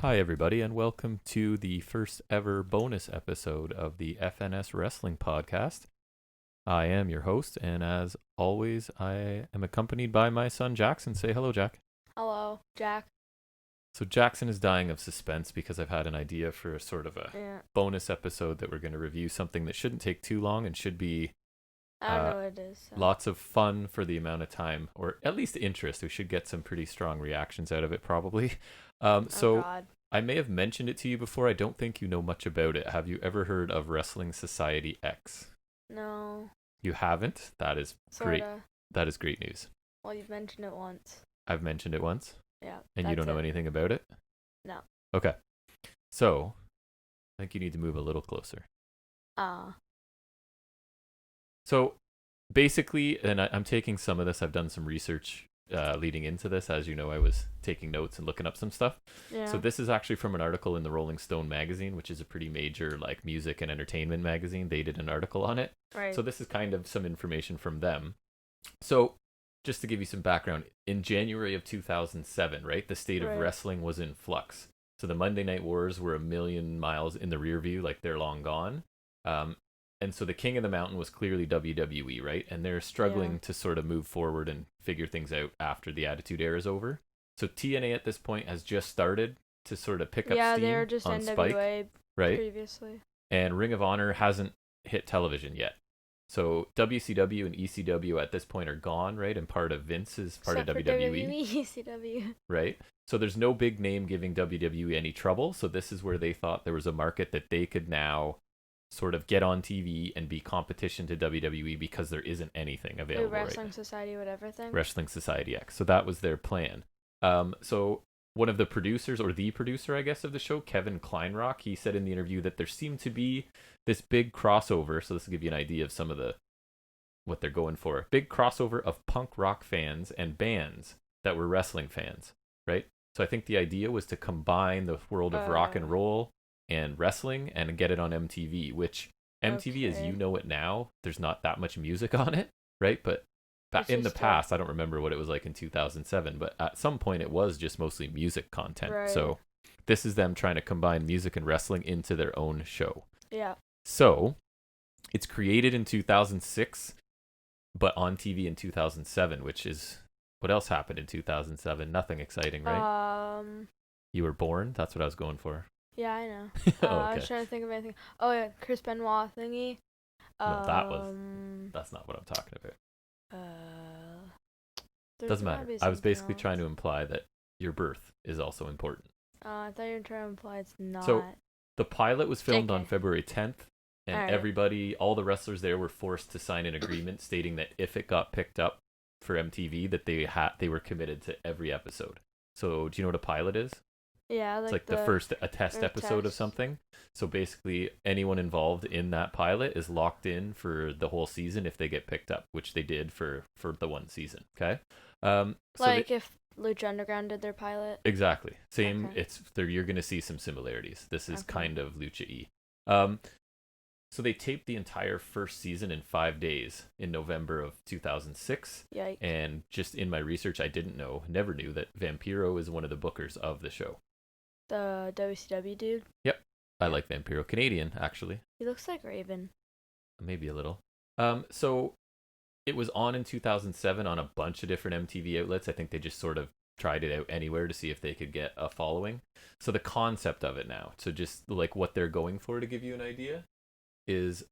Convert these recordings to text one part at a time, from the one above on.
Hi, everybody, and welcome to the first ever bonus episode of the FNS Wrestling Podcast. I am your host, and as always, I am accompanied by my son Jackson. Say hello, Jack. Hello, Jack. So, Jackson is dying of suspense because I've had an idea for a sort of a Yeah, bonus episode that we're going to review something that shouldn't take too long and should be I don't know what it is. So. lots of fun for the amount of time, or at least interest. We should get some pretty strong reactions out of it, probably. Oh So God. I may have mentioned it to you before. I don't think you know much about it. Have you ever heard of Wrestling Society X? No. You haven't? That is great. Sorta. That is great news. Well, you've mentioned it once. I've mentioned it once, Yeah. and you don't know anything about it? No. Okay. So, I think you need to move a little closer. Ah. So, basically, and I'm taking some of this, I've done some research leading into this. As you know, I was taking notes and looking up some stuff. Yeah. So this is actually from an article in the Rolling Stone magazine, which is a pretty major like music and entertainment magazine. They did an article on it. Right. So this is kind of some information from them. So just to give you some background, in January of 2007, right, the state of Right. wrestling was in flux. So the Monday Night Wars were a million miles in the rear view, like they're long gone. And so the king of the mountain was clearly WWE, right? And they're struggling to sort of move forward and figure things out after the Attitude Era is over. So TNA at this point has just started to sort of pick up Yeah, steam they were just on NWA Spike, right? previously. And Ring of Honor hasn't hit television yet. So WCW and ECW at this point are gone, right? And part of Vince is part Except of for WWE, ECW. right? So there's no big name giving WWE any trouble. So this is where they thought there was a market that they could now sort of get on TV and be competition to WWE because there isn't anything available Wrestling right Society, whatever thing. now. Wrestling Society X. So that was their plan. So one of the producers, or the producer, I guess, of the show, Kevin Kleinrock, he said in the interview that there seemed to be this big crossover. So this will give you an idea of some of the what they're going for. Big crossover of punk rock fans and bands that were wrestling fans, right? So I think the idea was to combine the world of rock and roll and wrestling and get it on MTV, which MTV as you know it now, there's not that much music on it, right? But in the past, I don't remember what it was like in 2007, but at some point it was just mostly music content. Right. So this is them trying to combine music and wrestling into their own show. Yeah. So it's created in 2006, but on TV in 2007, which is what else happened in 2007? Nothing exciting, right? You were born? That's what I was going for. Yeah, I know. Okay. I was trying to think of anything. Oh yeah, Chris Benoit thingy. No, that's not what I'm talking about. Doesn't matter. I was basically trying to imply that your birth is also important. I thought you were trying to imply it's not. So the pilot was filmed on February 10th, and Alright. all the wrestlers there were forced to sign an agreement stating that if it got picked up for MTV, that they were committed to every episode. So do you know what a pilot is? Yeah, It's like a test episode of something. So basically, anyone involved in that pilot is locked in for the whole season if they get picked up, which they did for the one season. Okay. If Lucha Underground did their pilot. Exactly. Same. Okay. You're gonna see some similarities. This is kind of Lucha-y. So they taped the entire first season in 5 days in November of 2006. Yikes. And just in my research, I never knew that Vampiro is one of the bookers of the show. The WCW dude? Yep. I like Vampiro. Canadian, actually. He looks like Raven. Maybe a little. So it was on in 2007 on a bunch of different MTV outlets. I think they just sort of tried it out anywhere to see if they could get a following. So the concept of it now, so just like what they're going for, to give you an idea, is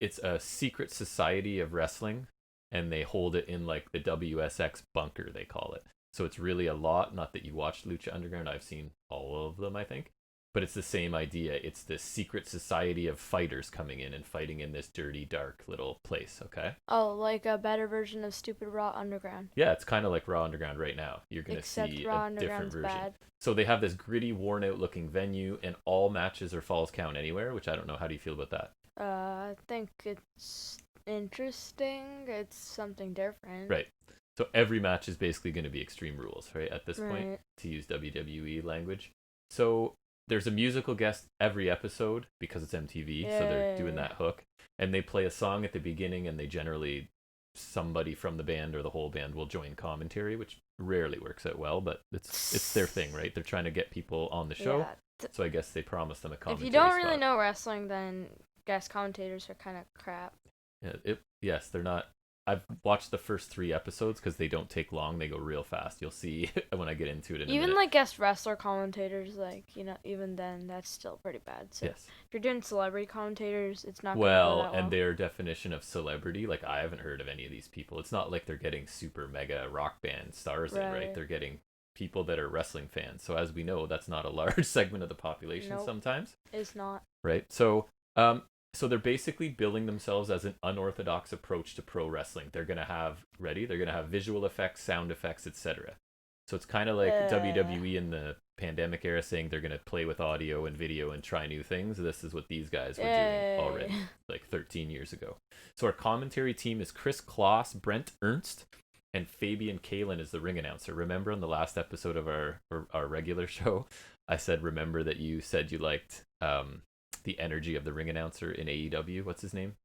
it's a secret society of wrestling, and they hold it in like the WSX bunker, they call it. So it's really a lot. Not that you watched Lucha Underground. I've seen all of them, I think. But it's the same idea. It's this secret society of fighters coming in and fighting in this dirty, dark little place, okay? Oh, like a better version of Stupid Raw Underground. Yeah, it's kind of like Raw Underground right now. You're going to see Raw a different version. Bad. So they have this gritty, worn-out looking venue, and all matches are Falls Count Anywhere, which I don't know. How do you feel about that? I think it's interesting. It's something different. Right. So every match is basically going to be Extreme Rules, right, at this point, to use WWE language. So there's a musical guest every episode because it's MTV, so they're doing that hook. And they play a song at the beginning, and they generally somebody from the band or the whole band will join commentary, which rarely works out well, but it's their thing, right? They're trying to get people on the show. Yeah. So I guess they promised them a commentary If you don't really spot. know wrestling, then guest commentators are kind of crap. Yeah, yes, they're not. I've watched the first 3 episodes because they don't take long. They go real fast. You'll see when I get into it in a minute. Even like guest wrestler commentators, like, you know, even then, that's still pretty bad. So yes. If you're doing celebrity commentators, it's not well, and their definition of celebrity, like, I haven't heard of any of these people. It's not like they're getting super mega rock band stars in, right? They're getting people that are wrestling fans. So as we know, that's not a large segment of the population sometimes. It's not. Right? So they're basically billing themselves as an unorthodox approach to pro wrestling. They're going to have visual effects, sound effects, etc. So it's kind of like WWE in the pandemic era saying they're going to play with audio and video and try new things. This is what these guys were doing already, like 13 years ago. So our commentary team is Chris Kloss, Brent Ernst, and Fabian Kalin is the ring announcer. Remember on the last episode of our regular show, I said, remember that you said you liked the energy of the ring announcer in AEW. What's his name?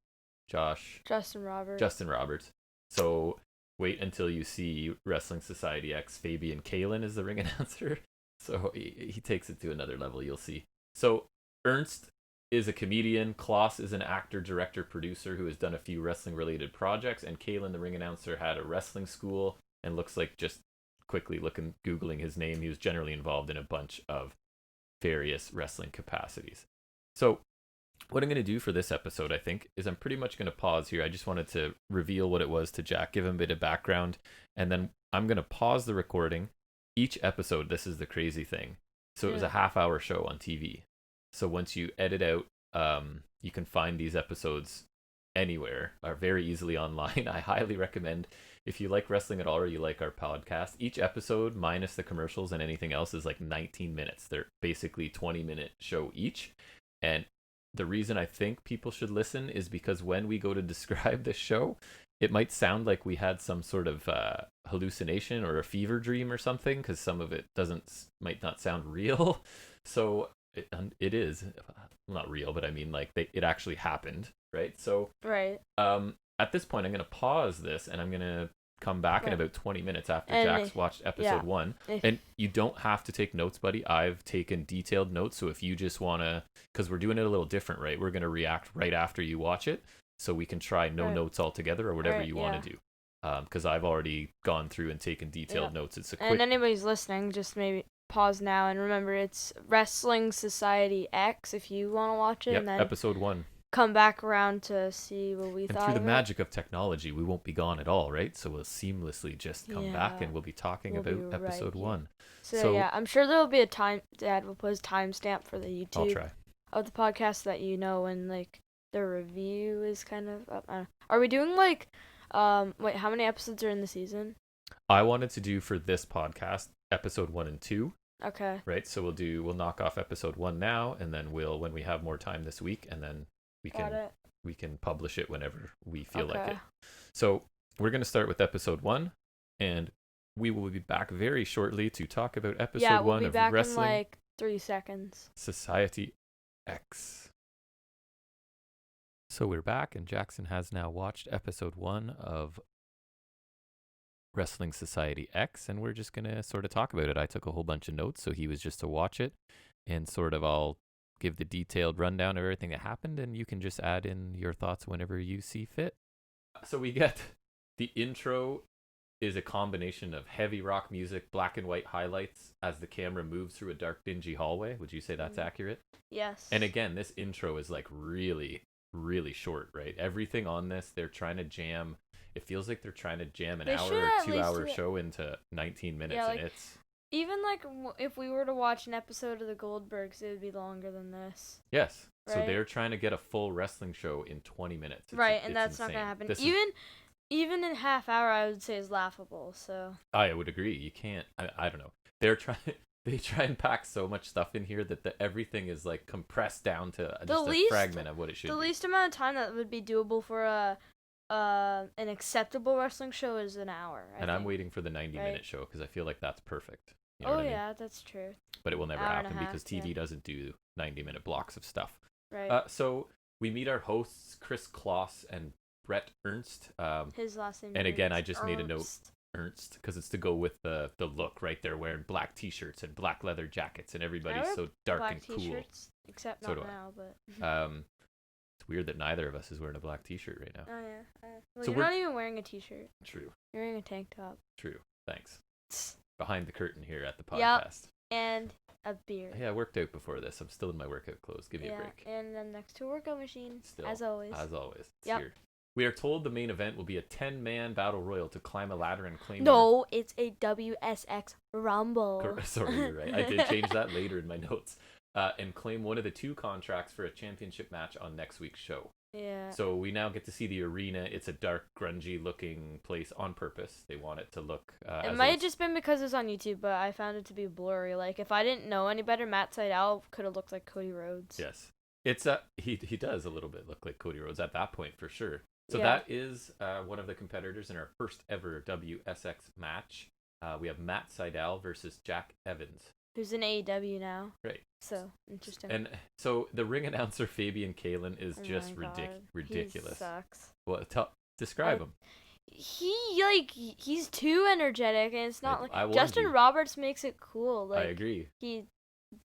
Justin Roberts. So wait until you see Wrestling Society X. Fabian Kalin is the ring announcer. So he takes it to another level, you'll see. So Ernst is a comedian. Kloss is an actor, director, producer who has done a few wrestling related projects. And Kalin, the ring announcer, had a wrestling school and looks like, just quickly Googling his name, he was generally involved in a bunch of various wrestling capacities. So what I'm going to do for this episode, I think, is I'm pretty much going to pause here. I just wanted to reveal what it was to Jack, give him a bit of background, and then I'm going to pause the recording. Each episode, this is the crazy thing. So it was a half-hour show on TV. So once you edit out, you can find these episodes anywhere, are very easily online. I highly recommend, if you like wrestling at all or you like our podcast, each episode, minus the commercials and anything else, is like 19 minutes. They're basically 20-minute show each. And the reason I think people should listen is because when we go to describe this show, it might sound like we had some sort of hallucination or a fever dream or something, because some of it might not sound real. So it is not real, but I mean, like, it actually happened, right? So at this point, I'm going to pause this and I'm going to come back in about 20 minutes after Jack's watched episode 1. And you don't have to take notes, buddy. I've taken detailed notes. So if you just want to, because we're doing it a little different, right? We're going to react right after you watch it. So we can try no notes altogether or whatever you want to do. Because I've already gone through and taken detailed notes. It's a quick... And anybody's listening, just maybe pause now. And remember, it's Wrestling Society X if you want to watch it. Yep, and then episode 1. Come back around to see what we thought. And through the magic of technology, we won't be gone at all, right? So we'll seamlessly just come back and we'll be talking about episode 1. So yeah, I'm sure there'll be a time that will put a timestamp for the YouTube of the podcast so that you know when like the review is kind of up. Are we doing like wait, how many episodes are in the season? I wanted to do for this podcast episode 1 and 2. Okay. Right, so we'll knock off episode 1 now, and then when we have more time this week, and then we can publish it whenever we feel like it. So we're going to start with episode 1, and we will be back very shortly to talk about episode 1 of Wrestling. In like 3 seconds. Society X. So we're back, and Jackson has now watched episode 1 of Wrestling Society X, and we're just going to sort of talk about it. I took a whole bunch of notes, so he was just to watch it, and sort of I'll give the detailed rundown of everything that happened, and you can just add in your thoughts whenever you see fit. So we get the intro is a combination of heavy rock music, black and white highlights as the camera moves through a dark, dingy hallway. Would you say that's accurate? Yes. And again, this intro is like really, really short, right? Everything on this, they're trying to jam. It feels like they're trying to jam an hour or 2 hour show into 19 minutes, and it's... Even, like, if we were to watch an episode of the Goldbergs, it would be longer than this. Yes. Right? So they're trying to get a full wrestling show in 20 minutes. And that's insane. Not going to happen. Even in half hour, I would say is laughable, so... I would agree. You can't... I don't know. They try and pack so much stuff in here that everything is, like, compressed down to just a fragment of what it should be. The least amount of time that would be doable for an acceptable wrestling show is an hour. I'm waiting for the 90-minute show because I feel like that's perfect. You know what I mean? That's true. But it will never happen because TV doesn't do 90-minute blocks of stuff. Right. So we meet our hosts, Chris Kloss and Brett Ernst. His last name. And again, I just Ernst. made a note, Ernst, because it's to go with the look, right? They're wearing black t-shirts and black leather jackets, and everybody's so dark and cool. T-shirts, except so not now, but. It's weird that neither of us is wearing a black t-shirt right now. Oh yeah. Well, so you're not even wearing a t-shirt. True. You're wearing a tank top. True. Thanks. Behind the curtain here at the podcast. Yep. And a beer. Yeah, I worked out before this. I'm still in my workout clothes. Give me a break. And then next to a workout machine. Still, as always. It's here. We are told the main event will be a 10-man battle royal to climb a ladder and claim. No, it's a WSX Rumble. Sorry, you're right. I did change that later in my notes. And claim one of the 2 contracts for a championship match on next week's show. Yeah. So we now get to see the arena. It's a dark, grungy looking place on purpose. They want it to look. It might have just been because it's on YouTube, but I found it to be blurry. Like if I didn't know any better, Matt Sydal could have looked like Cody Rhodes. Yes, it's he does a little bit look like Cody Rhodes at that point for sure. So that is one of the competitors in our first ever WSX match. We have Matt Sydal versus Jack Evans, who's in AEW now. Right. So interesting. And so the ring announcer Fabian Kalin is just ridiculous. He sucks. Well, describe him. He's too energetic, and it's not like Justin Roberts makes it cool. Like, I agree. He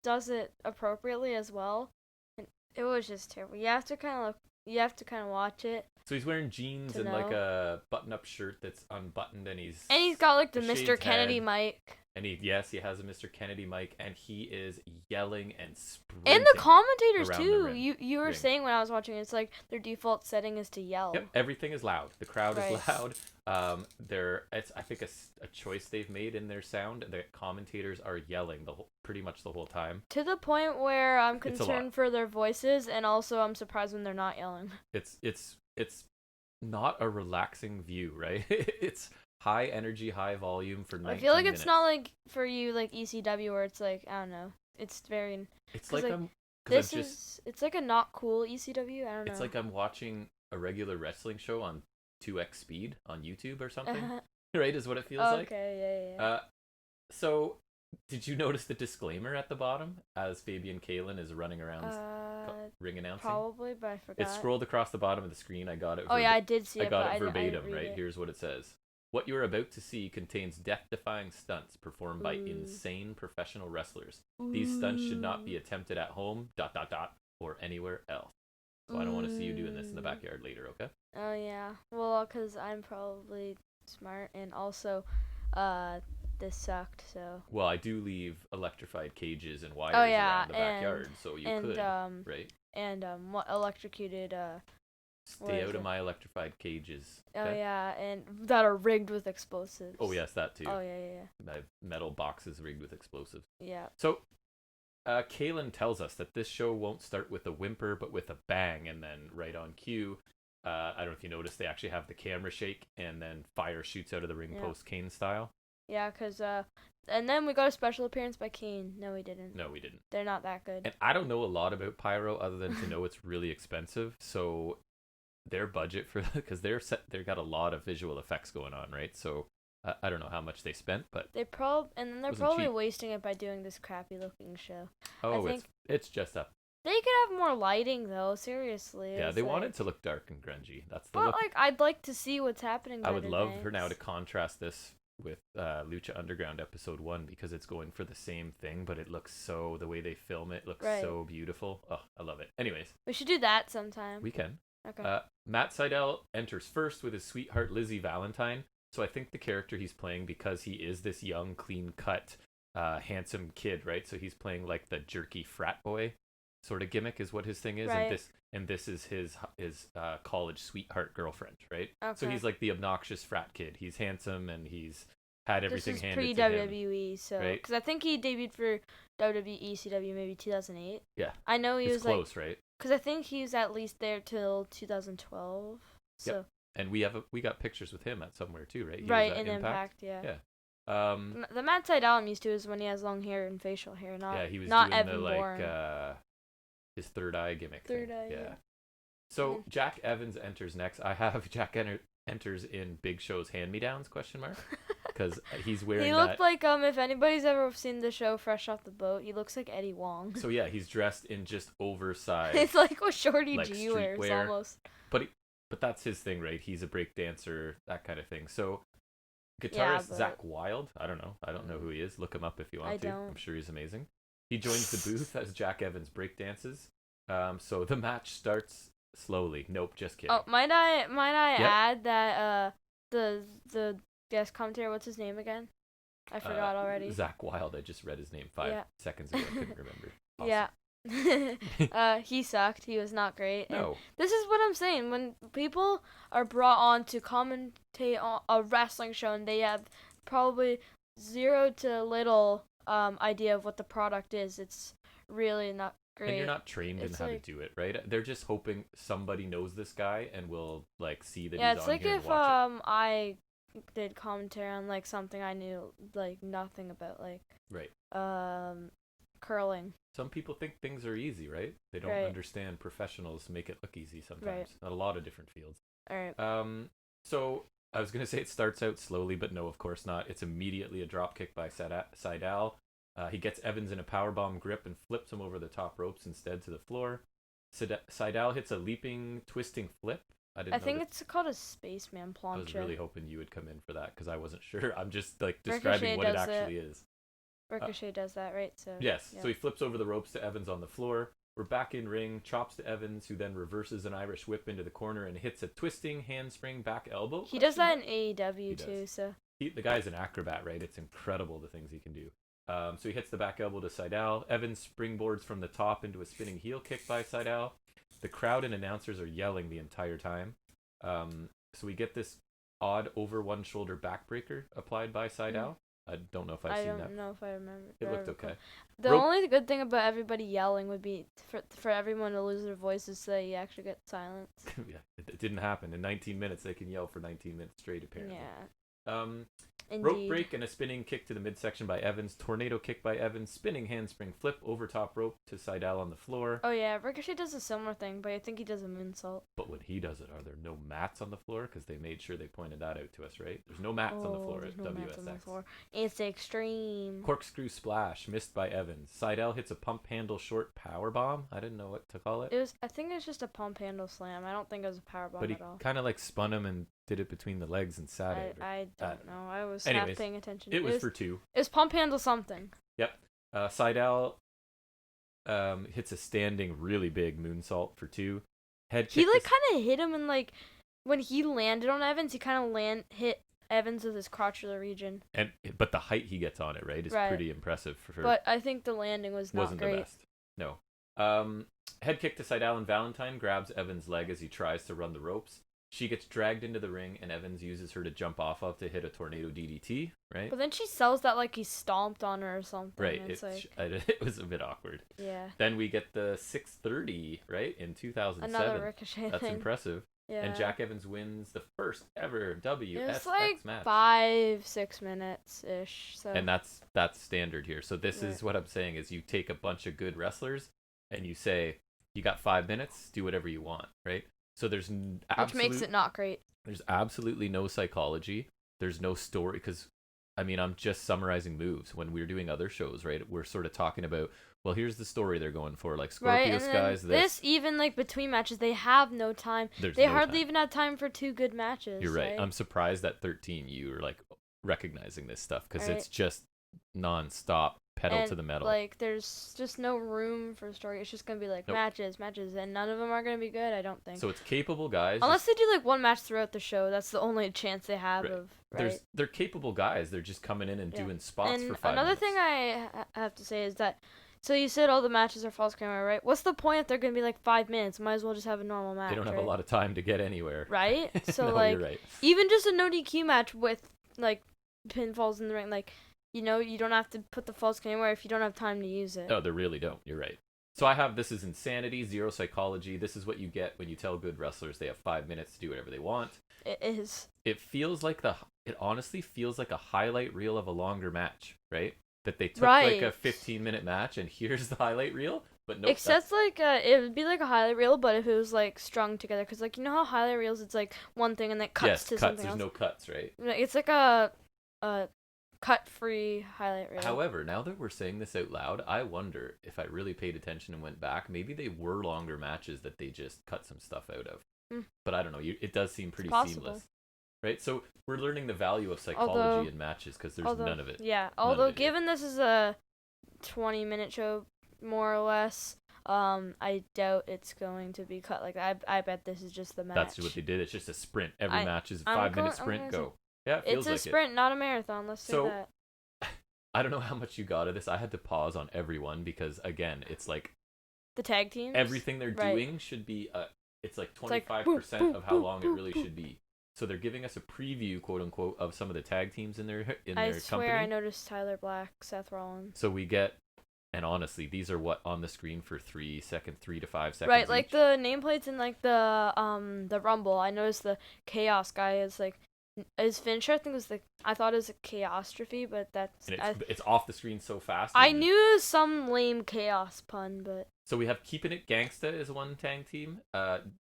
does it appropriately as well, and it was just terrible. You have to kind of watch it. So he's wearing jeans and like a button-up shirt that's unbuttoned, and he's got like the Mr. Kennedy mic. And he has a Mr. Kennedy mic, and he is yelling and sprinting. And the commentators too. The you were saying when I was watching, it's like their default setting is to yell. Yep, everything is loud. The crowd is loud. It's I think a choice they've made in their sound. The commentators are yelling pretty much the whole time. To the point where I'm concerned for their voices, and also I'm surprised when they're not yelling. It's not a relaxing view, right? It's high energy, high volume for 19 minutes. I feel like it's not like for you like ECW where it's like, I don't know. It's very. It's like it's like a not cool ECW. I don't know. It's like I'm watching a regular wrestling show on 2x speed on YouTube or something. Right, is what it feels like. Okay, yeah. So, did you notice the disclaimer at the bottom as Fabian Kalin is running around ring announcing? Probably, but I forgot. It scrolled across the bottom of the screen. I got it. Oh yeah, I did see it. I got it verbatim, right? Here's what it says. What you are about to see contains death-defying stunts performed by insane professional wrestlers. These stunts should not be attempted at home, ... or anywhere else. So I don't want to see you doing this in the backyard later, okay? Oh, yeah. Well, because I'm probably smart, and also, this sucked, so... Well, I do leave electrified cages and wires around the backyard, so you could, right? And, electrocuted, Stay out of my electrified cages. Okay? Oh, yeah, and that are rigged with explosives. Oh, yes, that too. Oh, yeah. My metal boxes rigged with explosives. Yeah. So, Kalin tells us that this show won't start with a whimper, but with a bang, and then right on cue, I don't know if you noticed, they actually have the camera shake, and then fire shoots out of the ring post Kane style. Yeah, because, and then we got a special appearance by Kane. No, we didn't. They're not that good. And I don't know a lot about pyro other than to know it's really expensive, so... Their budget for because they've got a lot of visual effects going on, right? So I don't know how much they spent, but they're probably wasting it by doing this crappy looking show. Oh, it's just a. They could have more lighting though. Seriously. Yeah, they want it to look dark and grungy. That's the. But look. I'd like to see what's happening. I would love for now to contrast this with Lucha Underground episode 1 because it's going for the same thing, but it looks the way they film it looks so beautiful. Oh, I love it. Anyways, we should do that sometime. We can. Okay. Matt Sydal enters first with his sweetheart Lizzie Valentine. So I think the character he's playing, because he is this young, clean-cut, handsome kid, right? So he's playing like the jerky frat boy sort of gimmick is what his thing is, right. and this is his college sweetheart girlfriend, right? Okay. So he's like the obnoxious frat kid. He's handsome and he's had everything handed to him. This is pre-WWE, so right? Because I think he debuted for WWE ECW maybe 2008. Yeah. I know he was close, right? Because I think he was at least there till 2012. So. Yep. And we got pictures with him at somewhere too, right? Right, in Impact, yeah. Yeah. The Matt Sydal I'm used to is when he has long hair and facial hair, he was not doing Evan the Bourne. His third eye gimmick. Third eye. Yeah. So Jack Evans enters next. I have Jack enters in Big Show's hand-me-downs ? Because he's wearing. He looked like if anybody's ever seen the show Fresh Off the Boat, he looks like Eddie Wong. So yeah, he's dressed in just oversized. It's like what Shorty G wears almost. But but that's his thing, right? He's a break dancer, that kind of thing. So Yeah, guitarist but Zach Wild, I don't know who he is. Look him up if you want I to. don't. I'm sure he's amazing. He joins the booth as Jack Evans break dances. So the match starts slowly. Nope, just kidding. Oh, might I Yep. add that the guest commentator, what's his name again? I forgot already. Zach Wild. I just read his name 5 seconds ago. I couldn't remember. Awesome. Yeah. He sucked. He was not great. And No. this is what I'm saying. When people are brought on to commentate on a wrestling show and they have probably zero to little idea of what the product is, it's really not great. And you're not trained in how to do it, right? They're just hoping somebody knows this guy and will like see that he's on here and watch it. Yeah, it's like if I did commentary on like something I knew like nothing about, like curling. Some people think things are easy, right? They don't understand professionals make it look easy sometimes. Not a lot of different fields. All right. So I was gonna say it starts out slowly, but no, of course not. It's immediately a drop kick by Seidel. He gets Evans in a powerbomb grip and flips him over the top ropes instead to the floor. Seidel hits a leaping, twisting flip. I think it's called a spaceman plancha. I was really hoping you would come in for that because I wasn't sure. I'm just like describing what it actually is. Ricochet does that, right? So yes. Yeah. So he flips over the ropes to Evans on the floor. We're back in ring, chops to Evans, who then reverses an Irish whip into the corner and hits a twisting handspring back elbow. He does that in AEW too. So the guy's an acrobat, right? It's incredible the things he can do. So he hits the back elbow to Seidel. Evans springboards from the top into a spinning heel kick by Seidel. The crowd and announcers are yelling the entire time. So we get this odd over one shoulder backbreaker applied by Seidel. I don't know if I've seen that. I don't know if I remember. It looked okay. The only good thing about everybody yelling would be for everyone to lose their voices so that you actually get silence. Yeah, it didn't happen. In 19 minutes, they can yell for 19 minutes straight, apparently. Yeah. Rope break and a spinning kick to the midsection by Evans. Tornado kick by Evans. Spinning handspring flip over top rope to Seidel on the floor. Oh yeah, Ricochet does a similar thing, but I think he does a moonsault. But when he does it, are there no mats on the floor? Because they made sure they pointed that out to us, right? There's no mats on the floor at WSX. It's extreme. Corkscrew splash missed by Evans. Seidel hits a pump handle short power bomb. I didn't know what to call it. I think it was just a pump handle slam. I don't think it was a power bomb at all. But he kind of like spun him and did it between the legs and sat it. I don't know. I was half paying attention. It was for two. It was pump handle something. Yep. Seidel hits a standing really big moonsault for two. Head kick. He like kind of hit him, and like when he landed on Evans, he kind of hit Evans with his crotchular region. But the height he gets on it, right, is pretty impressive for her. But I think the landing wasn't great. The best. No. Head kick to Seidel, and Valentine grabs Evans' leg as he tries to run the ropes. She gets dragged into the ring, and Evans uses her to jump off of to hit a tornado DDT, right? But then she sells that like he stomped on her or something. Right. It was a bit awkward. Yeah. Then we get the 630, right, in 2007. Another Ricochet That's thing. Impressive. Yeah. And Jack Evans wins the first ever WSX like match. 5-6 minutes-ish. So. And that's standard here. So this is what I'm saying is you take a bunch of good wrestlers and you say, you got 5 minutes, do whatever you want, right? So which makes it not great. There's absolutely no psychology. There's no story because, I mean, I'm just summarizing moves. When we're doing other shows, right, we're sort of talking about, well, here's the story they're going for, like Scorpio Skies. This even like between matches, they have no time. They hardly even have time for 2 good matches. You're right. I'm surprised at 13 you were like recognizing this stuff because it's just nonstop. Pedal to the metal. Like, there's just no room for story. It's just gonna be like matches, and none of them are gonna be good. I don't think. So it's capable guys. Unless they do like one match throughout the show, that's the only chance they have of. Right? They're capable guys. They're just coming in and doing spots for 5 minutes. Another thing I have to say is that, so you said all the matches are false camera, right? What's the point if they're gonna be like 5 minutes? Might as well just have a normal match. They don't have a lot of time to get anywhere. Right. So no, like, you're right. Even just a no DQ match with like pinfalls in the ring, like. You know, you don't have to put the false anywhere if you don't have time to use it. No, they really don't. You're right. So I have, this is insanity, zero psychology. This is what you get when you tell good wrestlers they have 5 minutes to do whatever they want. It is. It honestly feels like a highlight reel of a longer match, right? That they took like a 15-minute match and here's the highlight reel. But no, except like it would be like a highlight reel, but if it was like strung together, because like you know how highlight reels, it's like one thing and then cuts to something else. There's no cuts, right? It's like a cut-free highlight reel. However, now that we're saying this out loud, I wonder if I really paid attention and went back, maybe they were longer matches that they just cut some stuff out of. But I don't know. It does seem pretty seamless, right? So we're learning the value of psychology in matches because there's none of it. Yeah. Although given this is a 20-minute show, more or less, I doubt it's going to be cut like that. I bet this is just the match. That's what they did. It's just a sprint. Every match is a 5-minute sprint. Go. Yeah, it feels it's a sprint, not a marathon. Let's say that. I don't know how much you got of this. I had to pause on everyone because, again, it's like the tag teams. Everything they're doing should be it's like 25% of how long it really should be. So they're giving us a preview, quote unquote, of some of the tag teams in their company. I swear I noticed Tyler Black, Seth Rollins. So we get, and honestly, these are what on the screen for 3 to 5 seconds. Right, like the nameplates in like the Rumble. I noticed the Chaos guy is like his finisher. I think I thought it was a Chaostrophe, but it's off the screen so fast. I knew some lame Chaos pun, but so we have Keeping It Gangsta is one tag team.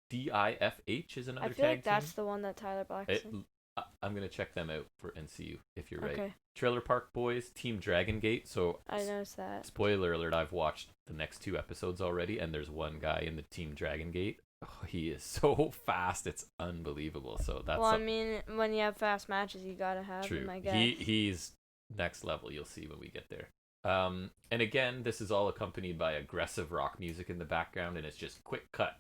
DIFH is another tag team. I feel like that's the one that Tyler Black's in. I'm gonna check them out and see if you're right. Okay. Trailer Park Boys, Team Dragon Gate. So I noticed that. Spoiler alert! I've watched the next 2 episodes already, and there's one guy in the Team Dragon Gate. Oh, he is so fast; it's unbelievable. So that's. Well, I mean, when you have fast matches, you gotta have him. I guess. He's next level. You'll see when we get there. And again, this is all accompanied by aggressive rock music in the background, and it's just quick cut.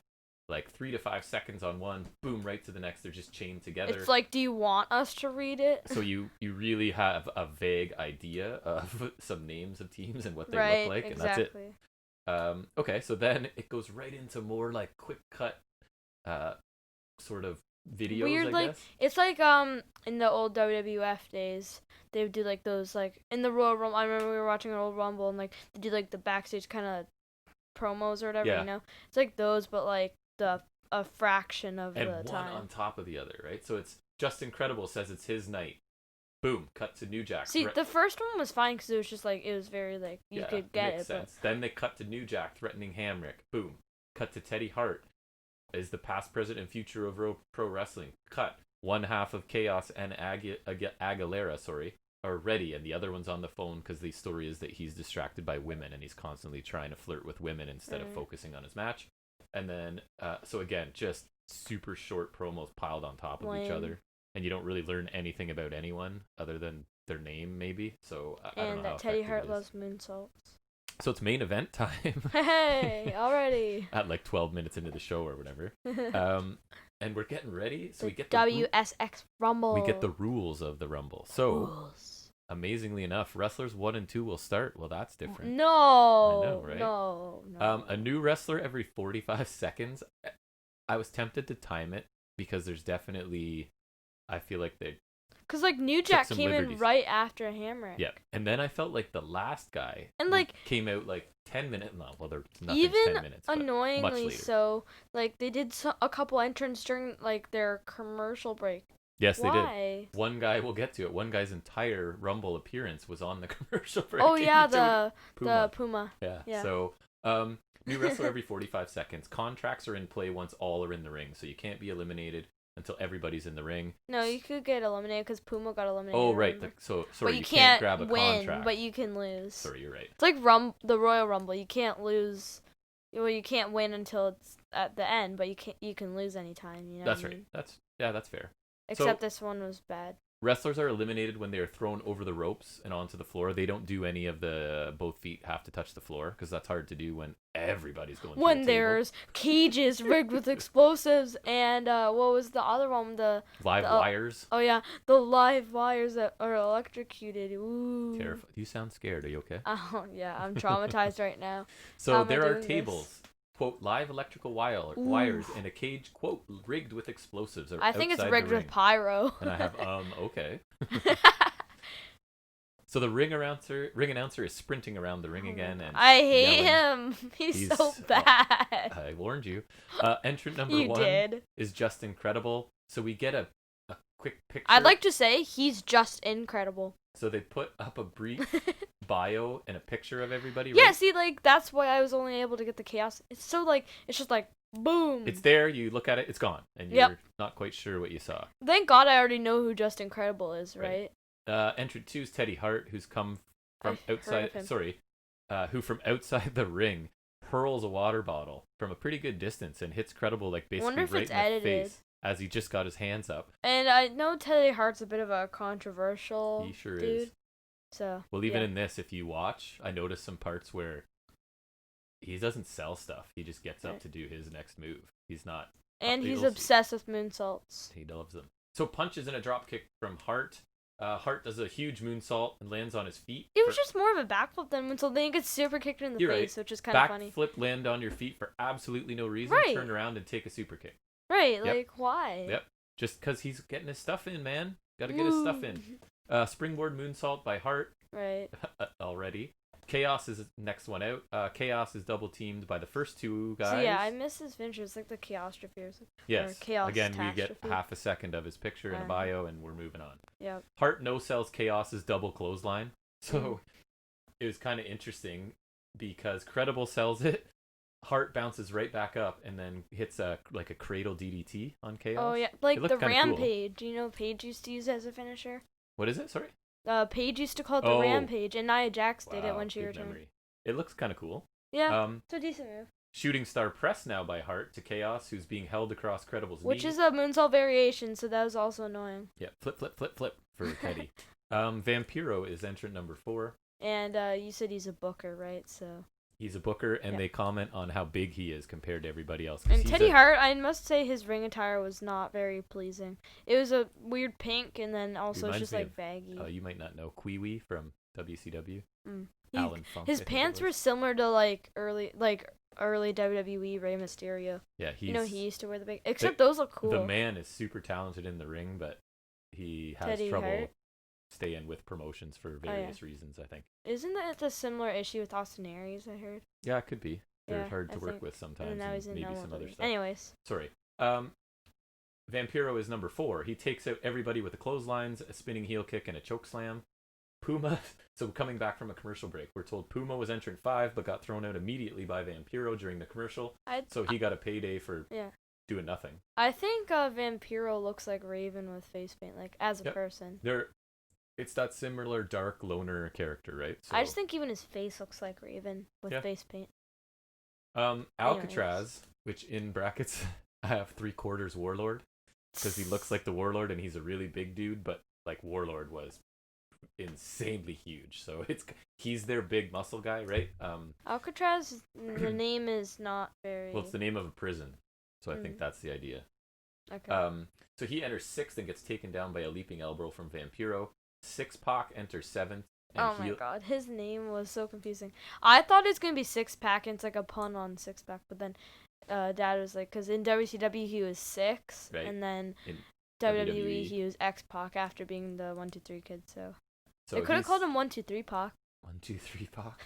Like 3 to 5 seconds on one, boom, right to the next. They're just chained together. It's like, do you want us to read it? So you really have a vague idea of some names of teams and what they look like, exactly. And that's it. Okay, so then it goes right into more like quick cut, sort of videos. Weird, I guess. It's like in the old WWF days, they would do like those like in the Royal Rumble. I remember we were watching an old Rumble and like they did like the backstage kind of promos or whatever. Yeah. You know, it's like those, but like a fraction of the time. And one on top of the other, right? So it's Just Incredible says it's his night. Boom, cut to New Jack. See, the first one was fine because it was just like, it was very like, you could get makes it. Sense. Then they cut to New Jack threatening Hamrick. Boom. Cut to Teddy Hart. Is the past, present, and future of pro wrestling. Cut. One half of Chaos and Aguilera, are ready, and the other one's on the phone because the story is that he's distracted by women and he's constantly trying to flirt with women instead of focusing on his match. And then, so again, just super short promos piled on top of each other. And you don't really learn anything about anyone other than their name, maybe. So I don't know how Teddy Hart loves moonsaults. So it's main event time. Hey, already. At like 12 minutes into the show or whatever. And we're getting ready. So we get the WSX Rumble. We get the rules of the Rumble. So amazingly enough, wrestlers 1 and 2 will start. Well, that's different. No. I know, right? No. A new wrestler every 45 seconds. I was tempted to time it because there's definitely, I feel like they. Because like New Jack came in right after Hamrick. Yeah, and then I felt like the last guy and like came out like 10 minutes. No, well, there's nothing. Even 10 minutes, annoyingly so. Like they did a couple entrants during like their commercial break. Yes, they did. One guy, we'll get to it. One guy's entire Rumble appearance was on the commercial break. Oh yeah, the Puma. Yeah. So, new wrestler every 45 seconds. Contracts are in play once all are in the ring, so you can't be eliminated until everybody's in the ring. No, you could get eliminated because Puma got eliminated. Oh right, so sorry, you can't grab a win, contract, but you can lose. Sorry, you're right. It's like the Royal Rumble. You can't lose. Well, you can't win until it's at the end, but you can lose anytime. You know. That's right. That's fair. Except this one was bad. Wrestlers are eliminated when they are thrown over the ropes and onto the floor. They don't do any of the both feet have to touch the floor because that's hard to do when everybody's going. When there's cages rigged with explosives and what was the other one? The live wires. Oh yeah, the live wires that are electrocuted. Ooh. Terrifying. You sound scared. Are you okay? Oh yeah, I'm traumatized right now. So there are tables. Quote, live electrical wires in a cage, quote, rigged with explosives. I think it's rigged with pyro. And I have, okay. So the ring announcer is sprinting around the ring again. And I hate him. He's so bad. I warned you. Entrant number 1 is Just Incredible. So we get a quick picture. I'd like to say he's just incredible. So they put up a brief bio and a picture of everybody, right? Yeah, see, like, that's why I was only able to get the Chaos. It's so, like, it's just like, boom. It's there, you look at it, it's gone. And you're not quite sure what you saw. Thank God I already know who Just Incredible is, right? Entrant 2 is Teddy Hart, who's come from outside, who from outside the ring hurls a water bottle from a pretty good distance and hits Credible like basically Wonder if right it's in the edited. face as he just got his hands up. And I know Teddy Hart's a bit of a controversial He sure dude. is. So well, even in this, if you watch, I noticed some parts where he doesn't sell stuff. He just gets up to do his next move. He's not. And he's obsessed with moonsaults. He loves them. So punches and a drop kick from Hart. Hart does a huge moonsault and lands on his feet. It was just more of a backflip than moonsault. Then he gets super kicked in the face, which is kind of funny. Backflip, land on your feet for absolutely no reason. Right. Turn around and take a super kick. Right, like why? Yep. Just because he's getting his stuff in, man. Got to get his stuff in. Springboard moonsault by Hart. Right. Already. Chaos is next one out. Chaos is double teamed by the first two guys. So yeah, I miss his finisher. It's like the Chaostrophe or something. Yes. Or Chaos Again, we get half a second of his picture in a bio, and we're moving on. Yep. Hart no-sells Chaos's double clothesline. So it was kind of interesting because Credible sells it. Hart bounces right back up and then hits a cradle DDT on Chaos. Oh yeah, like the Rampage. Cool. You know, Paige used to use it as a finisher. What is it? Sorry. Paige used to call it the Rampage, and Nia Jax did it when she returned. Memory. It looks kind of cool. Yeah, it's a decent move. Shooting star press now by Hart to Chaos, who's being held across Credible's knee. Which is a moonsault variation, so that was also annoying. Yeah, flip, flip, flip, flip for Teddy. Vampiro is entrant number 4. And you said he's a booker, right? So he's a booker, and they comment on how big he is compared to everybody else. And Teddy Hart, I must say his ring attire was not very pleasing. It was a weird pink, and then also just like baggy. You might not know Kwee from WCW. Alan Funk. His pants were similar to early WWE Rey Mysterio. Yeah, he used to wear the big. Except those look cool. The man is super talented in the ring, but he has trouble staying with promotions for various reasons, I think. Isn't that a similar issue with Austin Aries, I heard? Yeah, it could be. They're hard to work with sometimes, and maybe some other stuff. Anyways. Sorry. Vampiro is number 4. He takes out everybody with the clotheslines, a spinning heel kick, and a choke slam. Puma, so coming back from a commercial break, we're told Puma was entrant 5, but got thrown out immediately by Vampiro during the commercial. So he got a payday for doing nothing. I think Vampiro looks like Raven with face paint, as a person. It's that similar dark loner character, right? So, I just think even his face looks like Raven with face paint. Alcatraz, which in brackets I have 3/4 Warlord, because he looks like the Warlord and he's a really big dude, but Warlord was insanely huge. So he's their big muscle guy, right? Alcatraz, the name is not very. Well, it's the name of a prison, so I think that's the idea. Okay. So he enters 6th and gets taken down by a leaping elbow from Vampiro. 6-Pac enters 7th. Oh my god, his name was so confusing. I thought it was gonna be 6-Pac, and it's like a pun on 6-Pac, but then Dad was like, because in WCW he was 6, right. And then in WWE he was X-Pac after being the 1, 2, 3 kid. So they could have called him 1, 2, 3 Pac. 1, 2, 3 Pac.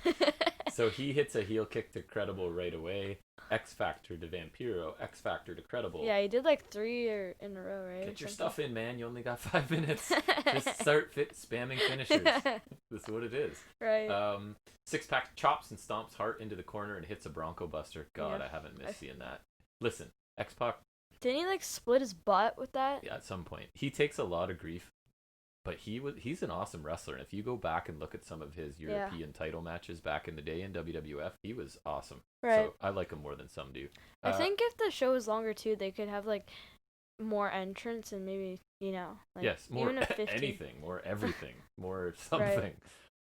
So he hits a heel kick to Credible right away. X Factor to Vampiro. X Factor to Credible. Yeah, he did 3 in a row, right? Get your stuff in, man. You only got 5 minutes. Just start spamming finishers. That's what it is. Right. 6-Pac chops and stomps Hart into the corner and hits a Bronco Buster. God, yeah. I haven't missed seeing that. Listen, X-Pac. Didn't he split his butt with that? Yeah, at some point. He takes a lot of grief. But he's an awesome wrestler, and if you go back and look at some of his European title matches back in the day in WWF, he was awesome. Right. So I like him more than some do. I think if the show was longer too, they could have more entrants and maybe yes, more anything, more everything, more something.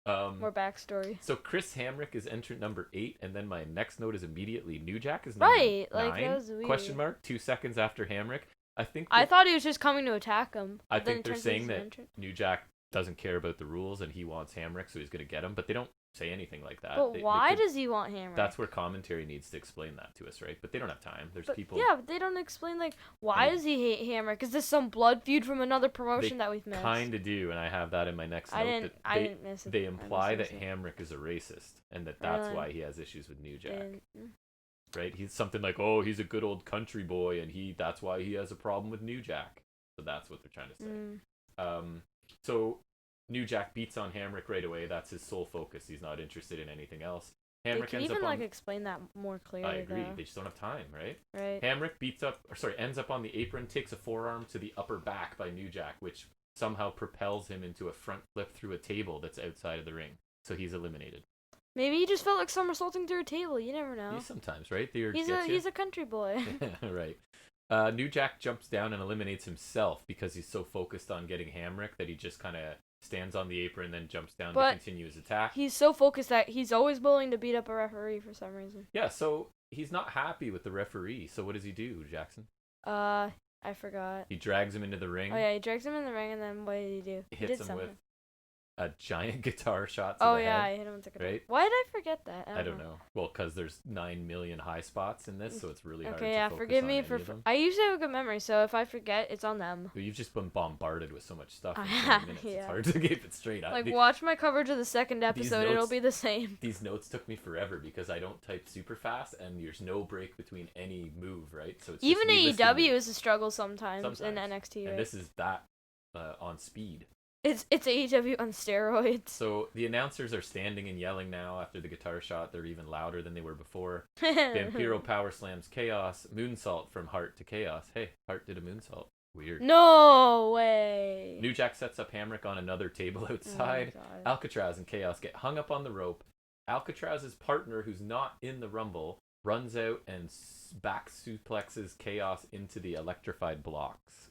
Right. More backstory. So Chris Hamrick is entrant number 8, and then my next note is immediately New Jack is number 9. That was weird. Question mark 2 seconds after Hamrick. I thought he was just coming to attack him. I think they're saying that New Jack doesn't care about the rules and he wants Hamrick, so he's going to get him. But they don't say anything like that. But why does he want Hamrick? That's where commentary needs to explain that to us, right? But they don't have time. There's people. Yeah, but they don't explain why does he hate Hamrick? Is this some blood feud from another promotion that we've missed? Kind of do, and I have that in my next note. I didn't miss it. They imply that Hamrick is a racist and that's why he has issues with New Jack. Right, he's something like, he's a good old country boy, and that's why he has a problem with New Jack. So that's what they're trying to say. So New Jack beats on Hamrick right away. That's his sole focus. He's not interested in anything else. Hamrick ends up explain that more clearly. I agree. Though. They just don't have time, right? Right. Hamrick ends up on the apron, takes a forearm to the upper back by New Jack, which somehow propels him into a front flip through a table that's outside of the ring. So he's eliminated. Maybe he just felt like somersaulting through a table. You never know. Sometimes, right? He's a country boy. Right. New Jack jumps down and eliminates himself because he's so focused on getting Hamrick that he just kind of stands on the apron and then jumps down to continue his attack. He's so focused that he's always willing to beat up a referee for some reason. Yeah, so he's not happy with the referee. So what does he do, Jackson? I forgot. He drags him into the ring. Oh yeah, he drags him in the ring, and then what did he do? He hits him something. with a giant guitar shot to the head. I hit him with the guitar. Right? Why did I forget that? I don't know. Well, because there's 9 million high spots in this, so it's really hard to focus forgive on me any for. of them. I usually have a good memory, so if I forget, it's on them. You've just been bombarded with so much stuff in 20 minutes. Yeah. It's hard to keep it straight. Watch my coverage of the second episode. It'll be the same. These notes took me forever because I don't type super fast, and there's no break between any move, right? So it's even AEW is a struggle sometimes in NXT. And right? this is that on speed. It's AEW on steroids. So the announcers are standing and yelling now after the guitar shot. They're even louder than they were before. Vampiro power slams Chaos. Moonsault from Hart to Chaos. Hey, Hart did a moonsault. Weird. No way. New Jack sets up Hamrick on another table outside. Alcatraz and Chaos get hung up on the rope. Alcatraz's partner, who's not in the Rumble, runs out and back suplexes Chaos into the electrified box,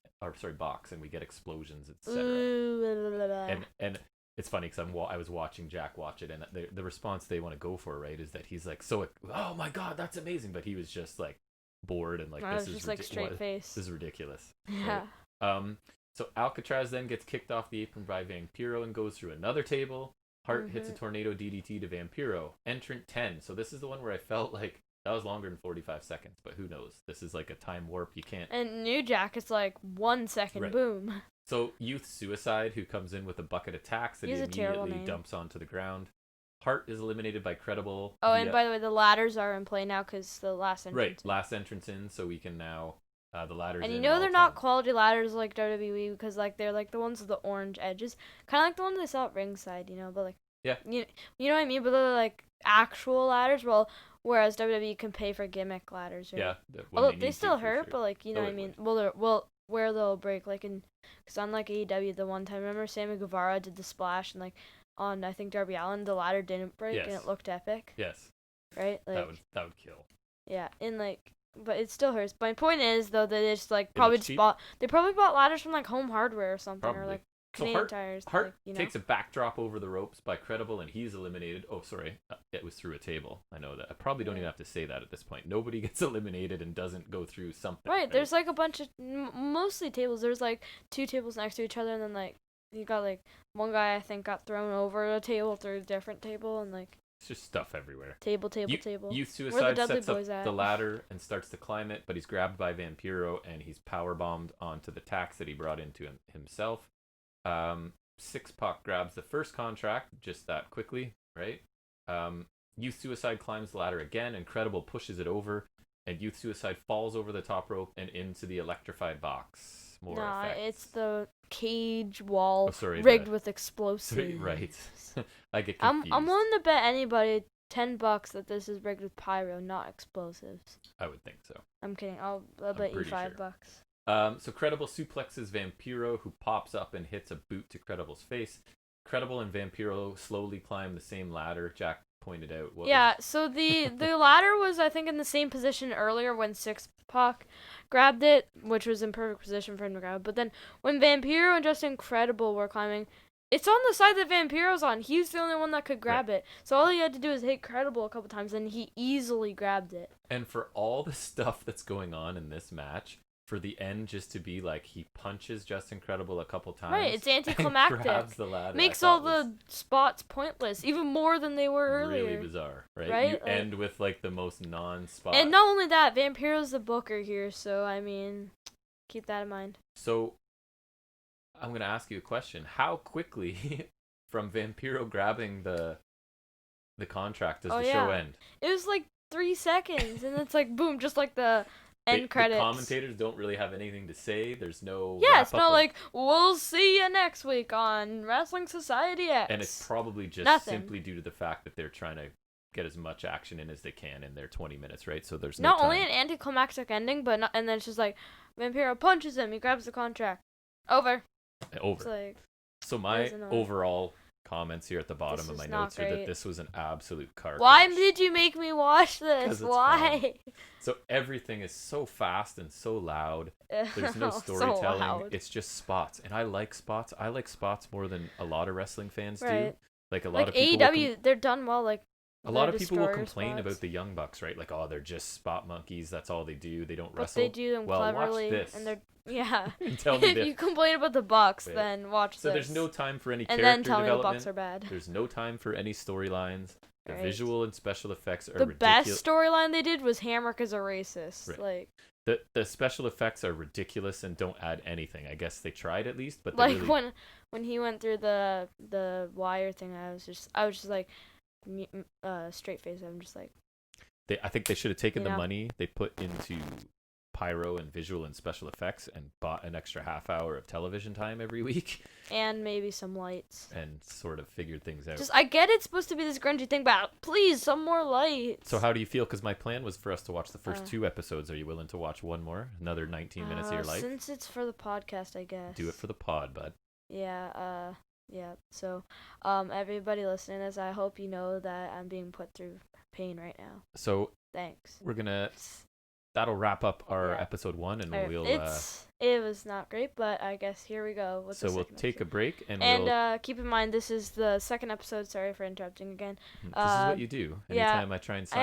and we get explosions, etc. And it's funny because I was watching Jack watch it, and the response they want to go for, right, is that he's like, oh my god, that's amazing, but he was just like bored and like, this is just straight face. This is ridiculous. Yeah. Right? So Alcatraz then gets kicked off the apron by Vampiro and goes through another table. Hart hits a tornado DDT to Vampiro. Entrant 10. So this is the one where I felt like that was longer than 45 seconds, but who knows? This is like a time warp. You can't. And New Jack, it's like 1 second, right. Boom. So Youth Suicide, who comes in with a bucket of tacks that he immediately dumps onto the ground. Hart is eliminated by Credible. Oh, and by the way, the ladders are in play now because the last entrance. Right, last entrance in, so we can now the ladders. And they're not quality ladders like WWE because like they're like the ones with the orange edges, kind of like the ones I saw at ringside, but like. Yeah. You know what I mean? But they're like actual ladders. Well, whereas WWE can pay for gimmick ladders. Right? Yeah. Although they still hurt, but like what I mean. Where they'll break, like because unlike AEW, the one time, remember Sammy Guevara did the splash and like on I think Darby Allin, the ladder didn't break and it looked epic. Yes. Right. Like that would kill. Yeah, and like. But it still hurts. My point is though that it's like probably bought ladders from like Home Hardware or something or like. So Hart takes a backdrop over the ropes by Credible, and he's eliminated. Oh, sorry. It was through a table. I know that. I probably don't even have to say that at this point. Nobody gets eliminated and doesn't go through something. Right. There's like a bunch of, mostly tables. There's like 2 tables next to each other, and then like you got like one guy I think got thrown over a table through a different table, and like. It's just stuff everywhere. Table. Youth Suicide sets up the ladder and starts to climb it, but he's grabbed by Vampiro, and he's powerbombed onto the tacks that he brought into himself. Six Pac grabs the first contract just that quickly, right? Youth Suicide climbs the ladder again, and Credible pushes it over, and Youth Suicide falls over the top rope and into the electrified box. It's the cage wall rigged with explosives. Right. I get confused. I'm willing to bet anybody $10 that this is rigged with pyro, not explosives. I would think so. I'm kidding. I'll bet you $5. So Credible suplexes Vampiro, who pops up and hits a boot to Credible's face. Credible and Vampiro slowly climb the same ladder. Jack pointed out. So the ladder was, I think, in the same position earlier when Six Pac grabbed it, which was in perfect position for him to grab. But then when Vampiro and Just Incredible were climbing, it's on the side that Vampiro's on. He's the only one that could grab it. So all he had to do is hit Credible a couple times, and he easily grabbed it. And for all the stuff that's going on in this match, for the end just to be like he punches Just Incredible a couple times. Right, it's anticlimactic. Grabs the ladder. Makes all the spots pointless, even more than they were earlier. Really bizarre, right? You end with like the most non-spot. And not only that, Vampiro's the booker here, so I mean, keep that in mind. So, I'm gonna ask you a question: how quickly from Vampiro grabbing the contract does the show end? It was like 3 seconds, and it's like boom, just like the. End credits. The commentators don't really have anything to say. There's no. Yeah, it's not like we'll see you next week on Wrestling Society X. And it's probably just simply due to the fact that they're trying to get as much action in as they can in their 20 minutes, right? So there's no not time. only an anticlimactic ending, but and then it's just like Vampiro punches him, he grabs the contract, over. It's like, so my overall comments here at the bottom This of my is notes not are that great. this was an absolute car Why crash. did you make me watch this? 'Cause it's Why? fun. So everything is so fast and so loud. There's no So storytelling. loud. It's just spots. And I like spots. I like spots more than a lot of wrestling fans do. Right. Like a lot Like of people AEW, they're done well. Like a lot of the people will destroyer complain spots. about the Young Bucks, right? Like, oh, they're just spot monkeys. That's all they do. They don't But wrestle. they do them well, cleverly, watch this. and they're yeah. And tell me If this. you complain about the Bucks, Right. then watch So this. there's no time for any and character then tell me the development. Bucks are bad. There's no time for any storylines. The Right. visual and special effects are The ridiculous. best storyline they did was Hamrick as a racist. Right. Like The special effects are ridiculous and don't add anything. I guess they tried at least, but like really... when he went through the wire thing, I was just like straight face. I'm just like I think they should have taken the know? money they put into pyro and visual and special effects and bought an extra half hour of television time every week and maybe some lights. and sort of figured things out. Just I get it's supposed to be this grungy thing, but please some more lights. So how do you feel? Because my plan was for us to watch the first 2 episodes. Are you willing to watch one more? Another 19 minutes of your life? Since it's for the podcast, I guess. Do it for the pod, bud. Yeah, yeah. So, everybody listening to this, I hope you know that I'm being put through pain right now. So Thanks. we're gonna... That'll wrap up our episode 1, and we'll... It was not great, but I guess here we go. With so we'll take a break, and keep in mind, this is the second episode. Sorry for interrupting again. This is what you do. Anytime I try and sign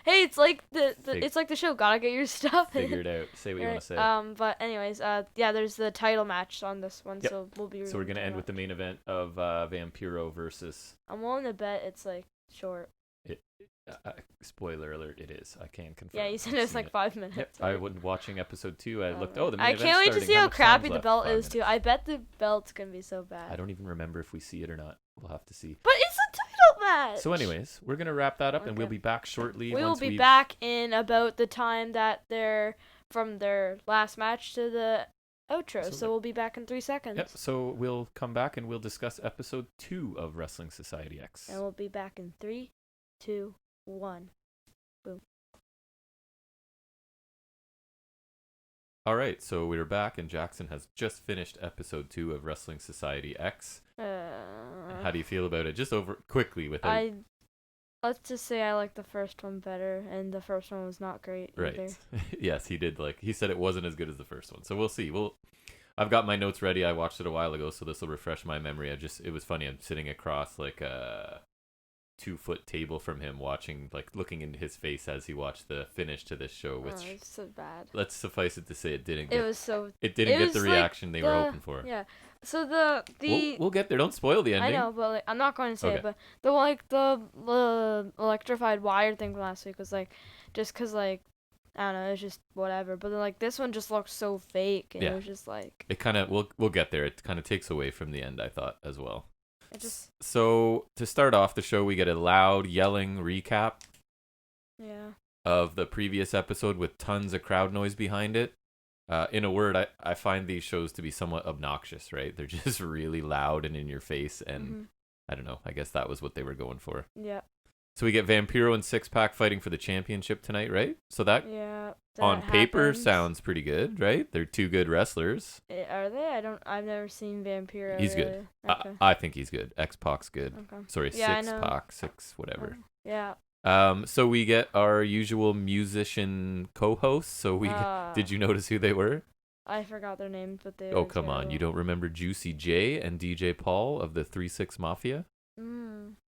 Hey, it's like it's like the show. Gotta get your stuff. Figure it out. Say what you want to say. But anyways, there's the title match on this one, Yep. so we'll be. So we're gonna end with the main event of Vampiro versus... I'm willing to bet it's like short. Spoiler alert, it is. I can confirm. Yeah, you said it was like 5 minutes. Yep. I was watching episode 2. I looked, the main I event's can't wait to starting. see how much crappy time's the left? belt 5 is, too. minutes. I bet the belt's gonna be so bad. I don't even remember if we see it or not. We'll have to see. But it's a title match! So anyways, we're going to wrap that up, and we'll be back shortly. We will be back in about the time that they're from their last match to the outro. So we'll be back in 3 seconds. Yep, so we'll come back, and we'll discuss episode 2 of Wrestling Society X. And we'll be back in 3, 2, 1. Boom. All right, so we're back, and Jackson has just finished episode 2 of Wrestling Society X. How do you feel about it? Just over quickly without... Let's just say I like the first one better, and the first one was not great either. Right. Yes, he did. He said it wasn't as good as the first one. So we'll see. I've got my notes ready. I watched it a while ago, so this will refresh my memory. It was funny. I'm sitting across like a 2-foot table from him, looking into his face as he watched the finish to this show, which it's so bad. Let's suffice it to say it didn't get the reaction they were hoping for. Yeah. So the we'll get there. Don't spoil the ending. I know, but I'm not going to say it. But the electrified wire thing from last week was just because I don't know, it's just whatever. But then this one just looked so fake, and it was just it kind of we'll get there. It kind of takes away from the end, I thought, as well. So to start off the show, we get a loud yelling recap. Yeah. Of the previous episode with tons of crowd noise behind it. In a word, I find these shows to be somewhat obnoxious, right? They're just really loud and in your face, and I don't know. I guess that was what they were going for. Yeah. So we get Vampiro and Six Pack fighting for the championship tonight, right? So that on paper sounds pretty good, right? They're 2 good wrestlers. Are they? I've never seen Vampiro. He's really. good. Okay. I think he's good. X-Pac's good. Okay. Sorry, yeah, Six Pack, Six whatever. Yeah. So we get our usual musician co-hosts. So did you notice who they were? I forgot their names, but they. Oh, come on! You don't remember Juicy J and DJ Paul of the 3-6 Mafia?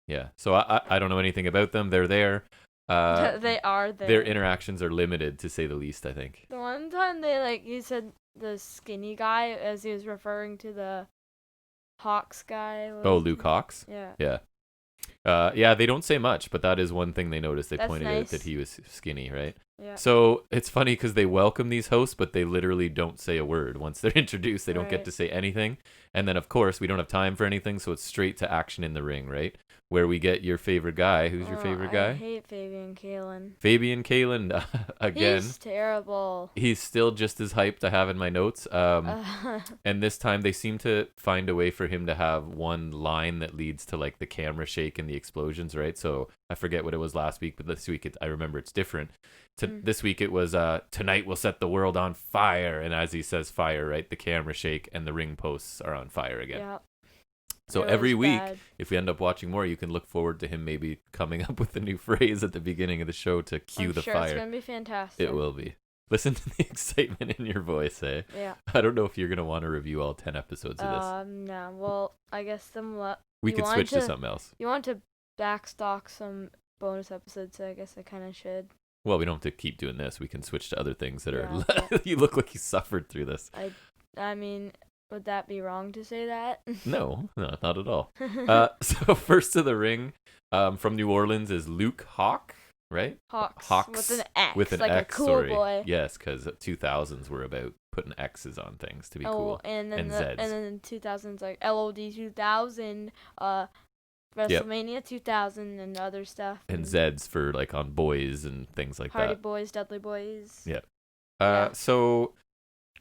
Yeah. So I don't know anything about them. They're there. They are there. Their interactions are limited, to say the least, I think. The one time you said the skinny guy as he was referring to the Hawks guy. Luke Hawks? Yeah. Yeah. Yeah, they don't say much, but that is one thing they noticed. They pointed out that he was skinny, right? Yeah. So it's funny because they welcome these hosts, but they literally don't say a word. Once they're introduced, they don't get to say anything. And then, of course, we don't have time for anything, so it's straight to action in the ring, right? Where we get your favorite guy. Who's your favorite guy? I hate Fabian Kalen. Fabian Kalen, again. He's terrible. He's still just as hyped to have in my notes. And this time they seem to find a way for him to have one line that leads to the camera shake and the explosions, right? So I forget what it was last week, but this week I remember it's different. This week it was tonight we'll set the world on fire, and as he says fire, right, the camera shake and the ring posts are on fire again. Yeah. So every week, if we end up watching more, you can look forward to him maybe coming up with a new phrase at the beginning of the show to cue the fire. It's going to be fantastic. It will be. Listen to the excitement in your voice, eh? Yeah. I don't know if you're going to want to review all 10 episodes of this. No. Well, I guess we could switch to something else. You want to backstock some bonus episodes, so I guess I kind of should. Well, we don't have to keep doing this. We can switch to other things that are... You look like you suffered through this. I mean... Would that be wrong to say that? No, not at all. So first to the ring from New Orleans is Luke Hawk, right? Hawks with an X. With an like X, a cool sorry. boy. Yes, because 2000s were about putting X's on things to be cool. And then Zs. And then 2000s like LOD 2000, WrestleMania 2000 and other stuff. And Zs for like on boys and things like Hardy that. Boys, Dudley Boys. Yeah. So...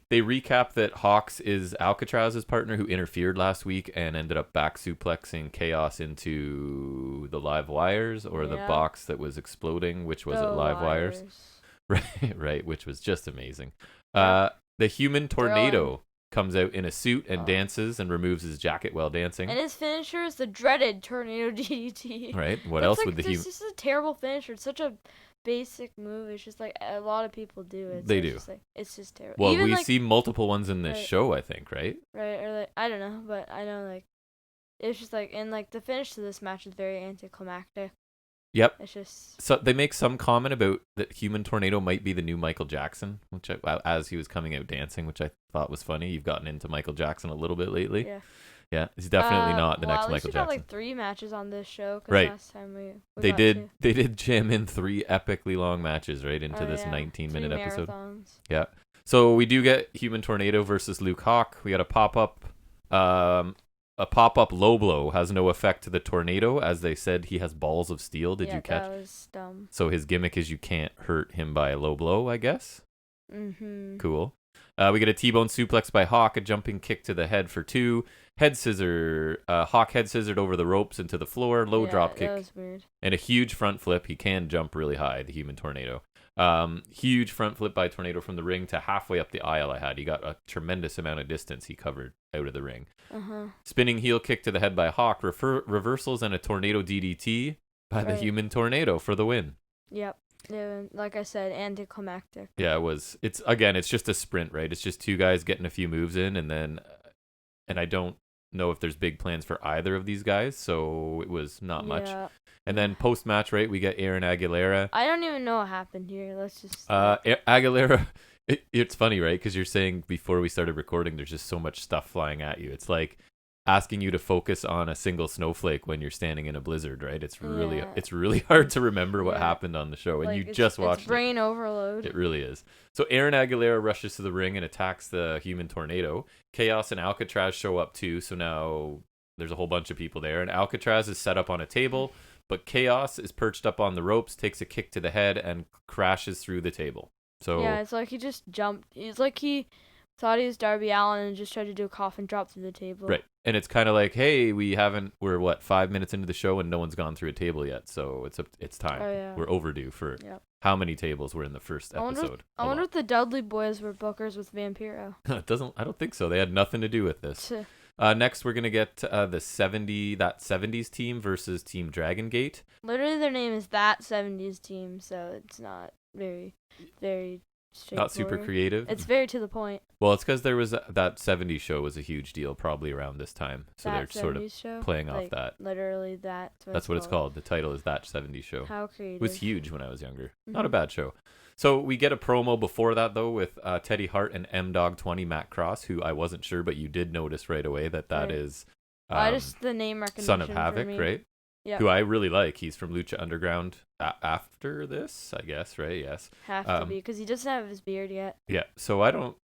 They recap that Hawks is Alcatraz's partner who interfered last week and ended up back suplexing Chaos into the live wires or the box that was exploding, which was at live wires. Right, which was just amazing. The human tornado comes out in a suit and dances and removes his jacket while dancing. And his finisher is the dreaded tornado DDT. Right. What else would the human? This is a terrible finisher. It's such a basic move. It's just like a lot of people do it. They do. It's just terrible. Well, we see multiple ones in this show, I think, right? Right, or like I don't know, but I know like it's just like and like the finish to this match is very anticlimactic. Yep. It's just so they make some comment about that human tornado might be the new Michael Jackson, which as he was coming out dancing, which I thought was funny. You've gotten into Michael Jackson a little bit lately. Yeah, he's definitely not the next Michael Jackson. Got like 3 matches on this show. Cause right. Last time they did jam in 3 epically long matches right into this 19-minute episode. Marathons. Yeah. So we do get Human Tornado versus Luke Hawk. We got a pop-up. A pop-up low blow has no effect to the tornado, as they said he has balls of steel. Did you catch? That was dumb. So his gimmick is you can't hurt him by a low blow, I guess. Mm-hmm. Cool. We get a T-bone suplex by Hawk, a jumping kick to the head for 2. Head scissor. Hawk head scissored over the ropes into the floor. Low drop kick. That was weird. And a huge front flip. He can jump really high, the Human Tornado. Huge front flip by Tornado from the ring to halfway up the aisle I had. He got a tremendous amount of distance he covered out of the ring. Spinning heel kick to the head by Hawk. Reversals and a Tornado DDT by the Human Tornado for the win. Yep. Like I said, anticlimactic. Yeah, it was. It's just a sprint, right? It's just 2 guys getting a few moves in, and I don't know if there's big plans for either of these guys, so it was not much. And then post-match, right, we get Aaron Aguilera. I don't even know what happened here. Let's just... Aguilera, it's funny, right? Because you're saying before we started recording, there's just so much stuff flying at you. It's like asking you to focus on a single snowflake when you're standing in a blizzard, right? It's really hard to remember what happened on the show, and like, you just watched it's brain overload. It really is. So Aaron Aguilera rushes to the ring and attacks the Human Tornado. Chaos and Alcatraz show up too, so now there's a whole bunch of people there, and Alcatraz is set up on a table, but Chaos is perched up on the ropes, takes a kick to the head, and crashes through the table. So yeah, it's like he just jumped. It's like he thought he was Darby Allin and just tried to do a coffin drop through the table. Right. And it's kind of like, hey, we're 5 minutes into the show and no one's gone through a table yet, so it's time. Oh, yeah. We're overdue for how many tables were in the first episode. I wonder if the Dudley Boys were bookers with Vampiro. I don't think so. They had nothing to do with this. Next, we're gonna get the 70s team versus Team Dragon Gate. Literally, their name is that 70s team, so it's not very, very not super creative. It's very to the point. Well, it's because there was that 70s show was a huge deal probably around this time, so they're sort of playing off that. Literally, that's what it's called. The title is That 70s Show. How creative! It was huge when I was younger. Not a bad show. So we get a promo before that though with Teddy Hart and M-Dog20 Matt Cross, who I wasn't sure, but you did notice right away that is. Just the name recognition. Son of Havoc, right? Yeah. Who I really like. He's from Lucha Underground after this, I guess, right? Yes. Have to be, because he doesn't have his beard yet. Yeah, so I don't...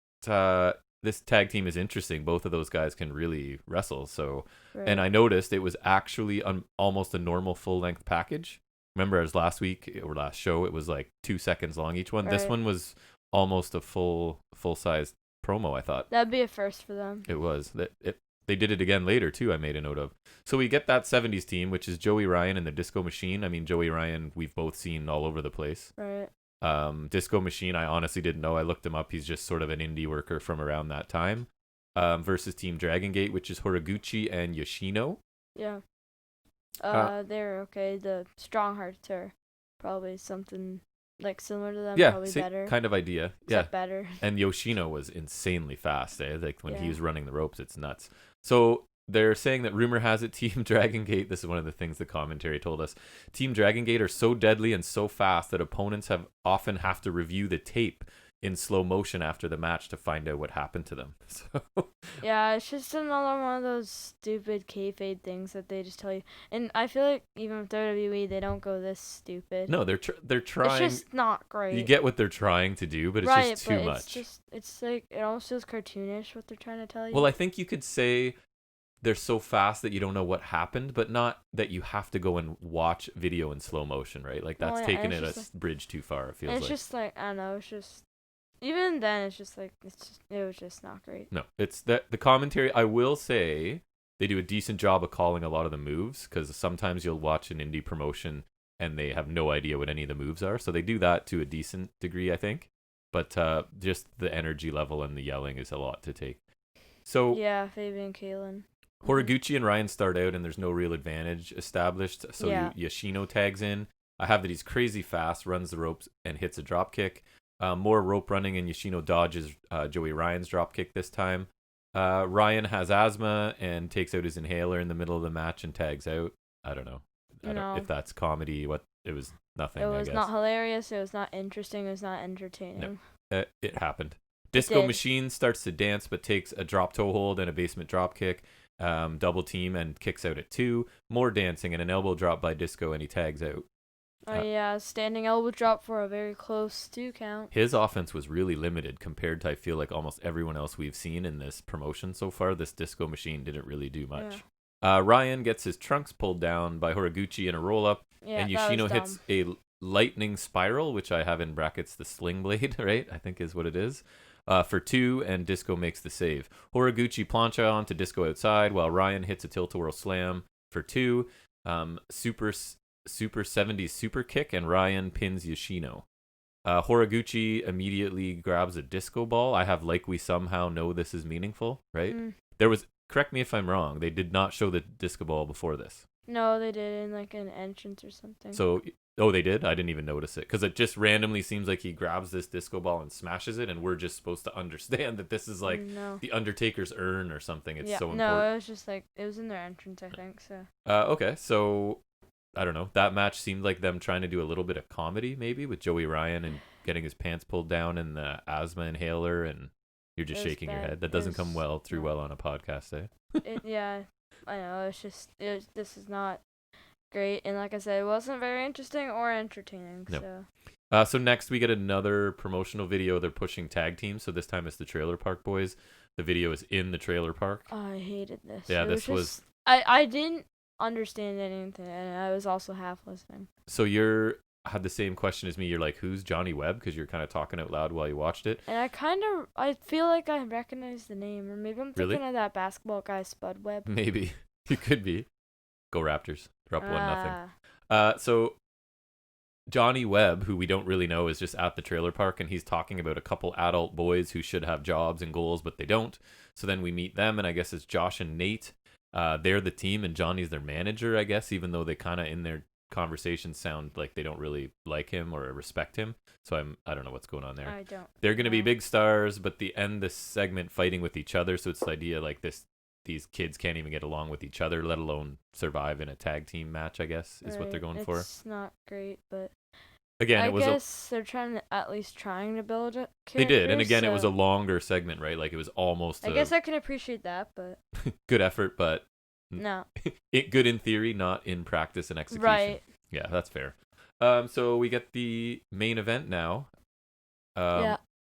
this tag team is interesting. Both of those guys can really wrestle. So, and I noticed it was actually almost a normal full-length package. Remember, as last week or last show, it was like 2 seconds long each one. Right. This one was almost a full-size promo, I thought. That'd be a first for them. It was. They did it again later, too, I made a note of. So we get that 70s team, which is Joey Ryan and the Disco Machine. I mean, Joey Ryan, we've both seen all over the place. Right. Disco Machine, I honestly didn't know. I looked him up. He's just sort of an indie worker from around that time. versus Team Dragon Gate, which is Horiguchi and Yoshino. Yeah. They're okay. The Strong Hearts are probably something like similar to them. Yeah, probably better. kind of idea. Except better. And Yoshino was insanely fast. Like when he was running the ropes, it's nuts. So they're saying that rumor has it Team Dragon Gate, this is one of the things the commentary told us, Team Dragon Gate are so deadly and so fast that opponents often have to review the tape in slow motion after the match to find out what happened to them. So yeah, it's just another one of those stupid kayfabe things that they just tell you. And I feel like even with WWE, they don't go this stupid. No, they're trying. It's just not great. You get what they're trying to do, but it's just too much. It's like it almost feels cartoonish what they're trying to tell you. Well, I think you could say they're so fast that you don't know what happened, but not that you have to go and watch video in slow motion, right? Like that's taking it a bridge too far. It feels like. It's just like I don't know. It's just. Even then, it's just like it was just not great. No, it's that the commentary. I will say they do a decent job of calling a lot of the moves because sometimes you'll watch an indie promotion and they have no idea what any of the moves are. So they do that to a decent degree, I think. But just the energy level and the yelling is a lot to take. So yeah, Fabian and Kalen. Horiguchi and Ryan start out and there's no real advantage established. So Yoshino tags in. I have that he's crazy fast, runs the ropes and hits a drop kick. More rope running and Yoshino dodges Joey Ryan's dropkick this time. Ryan has asthma and takes out his inhaler in the middle of the match and tags out. I don't know. If that's comedy. It was nothing. It was not hilarious. It was not interesting. It was not entertaining. No, it happened. Disco Machine starts to dance but takes a drop toe hold and a basement drop kick. Double team and kicks out at 2. More dancing and an elbow drop by Disco and he tags out. Standing elbow drop for a very close 2 count. His offense was really limited compared to, I feel like, almost everyone else we've seen in this promotion so far. This Disco Machine didn't really do much. Yeah. Ryan gets his trunks pulled down by Horiguchi in a roll-up, and Yoshino hits a lightning spiral, which I have in brackets the sling blade, right? I think is what it is, for 2, and Disco makes the save. Horiguchi plancha onto Disco outside, while Ryan hits a tilt-a-whirl slam for 2. Super 70s super kick and Ryan pins Yoshino. Horiguchi immediately grabs a disco ball. I have like we somehow know this is meaningful, right? There was, correct me if I'm wrong, they did not show the disco ball before this. No, they did in like an entrance or something. So, they did? I didn't even notice it because it just randomly seems like he grabs this disco ball and smashes it and we're just supposed to understand that this is like the Undertaker's urn or something. It's so important. No, it was just like, it was in their entrance, I think, so. Okay, so I don't know. That match seemed like them trying to do a little bit of comedy, maybe, with Joey Ryan and getting his pants pulled down and the asthma inhaler, and you're just shaking your head. That doesn't come well on a podcast, eh? Yeah, I know. This is not great, and like I said, it wasn't very interesting or entertaining. No. So next we get another promotional video. They're pushing tag teams, so this time it's the Trailer Park Boys. The video is in the trailer park. Oh, I hated this. Yeah, this was. I didn't understand anything, and I was also half listening. So had the same question as me. You're like, who's Johnny Webb? Because you're kind of talking out loud while you watched it. And I feel like I recognize the name, or maybe I'm thinking of that basketball guy, Spud Webb. Maybe. You could be. Go Raptors. They're up 1-0. So Johnny Webb, who we don't really know, is just at the trailer park, and he's talking about a couple adult boys who should have jobs and goals, but they don't. So then we meet them, and I guess it's Josh and Nate. They're the team and Johnny's their manager, I guess, even though they kind of in their conversations sound like they don't really like him or respect him. So I don't know what's going on there. I don't. They're going to be big stars, but they end this segment fighting with each other. So it's the idea like these kids can't even get along with each other, let alone survive in a tag team match, I guess, is what they're going for. It's not great, but again, I guess they're at least trying to build it. They did, and again, it was a longer segment, right? Like it was almost. I guess I can appreciate that, but good effort, but no, good in theory, not in practice and execution. Right. Yeah, that's fair. So we get the main event now,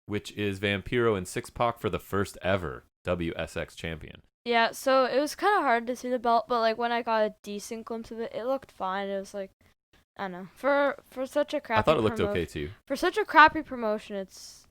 which is Vampiro and Six Pac for the first ever WSX champion. Yeah, so it was kind of hard to see the belt, but like when I got a decent glimpse of it, it looked fine. It was like, I don't know, for such a crappy. I thought it looked okay too. For such a crappy promotion, it's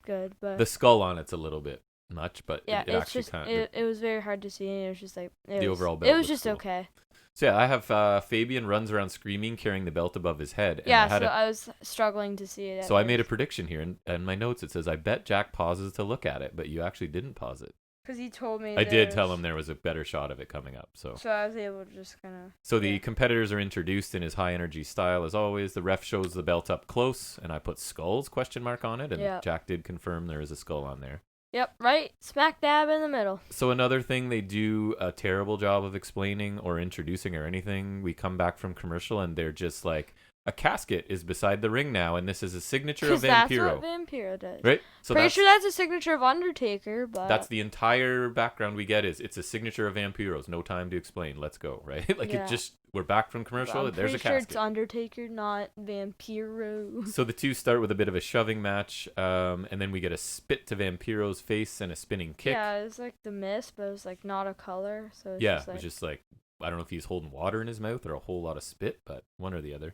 good, but the skull on it's a little bit much, but yeah, it actually just it was very hard to see, and it was just like the overall belt. It was just cool. Okay. So yeah, I have Fabian runs around screaming, carrying the belt above his head. And I was struggling to see it. So I made a prediction here, and in my notes it says, I bet Jack pauses to look at it, but you actually didn't pause it. Because he told me I did tell him there was a better shot of it coming up. So I was able to just kind of... So the competitors are introduced in his high-energy style, as always. The ref shows the belt up close, and I put skulls, question mark, on it. And Jack did confirm there is a skull on there. Yep, right smack dab in the middle. So another thing they do a terrible job of explaining or introducing or anything, we come back from commercial, and they're just like, a casket is beside the ring now, and this is a signature of Vampiro. That's what Vampiro does. Right? So Pretty sure that's a signature of Undertaker, but... That's the entire background we get is, it's a signature of Vampiro's. No time to explain. Let's go, right? It just... We're back from commercial. There's a casket. I'm pretty sure it's Undertaker, not Vampiro. So the two start with a bit of a shoving match, and then we get a spit to Vampiro's face and a spinning kick. Yeah, it was like the mist, but it was like not a color. So it's it was just like, I don't know if he's holding water in his mouth or a whole lot of spit, but one or the other.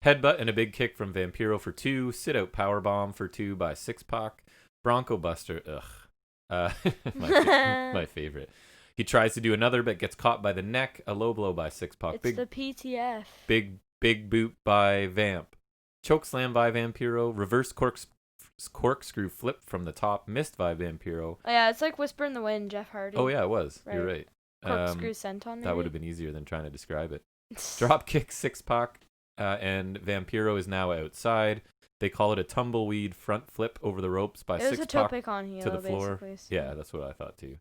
Headbutt and a big kick from Vampiro for 2. Sit out powerbomb for 2 by 6-Pac. Bronco Buster. Ugh. My favorite. He tries to do another, but gets caught by the neck. A low blow by 6-Pac. It's the PTF. Big boot by Vamp. Choke slam by Vampiro. Reverse corkscrew flip from the top. Missed by Vampiro. Oh, yeah, it's like Whisper in the Wind, Jeff Hardy. Oh, yeah, it was. Right. You're right. Corkscrew senton, maybe? That would have been easier than trying to describe it. Drop kick 6-Pac. And Vampiro is now outside. They call it a tumbleweed front flip over the ropes by 6-Pac to the floor. So. Yeah, that's what I thought too.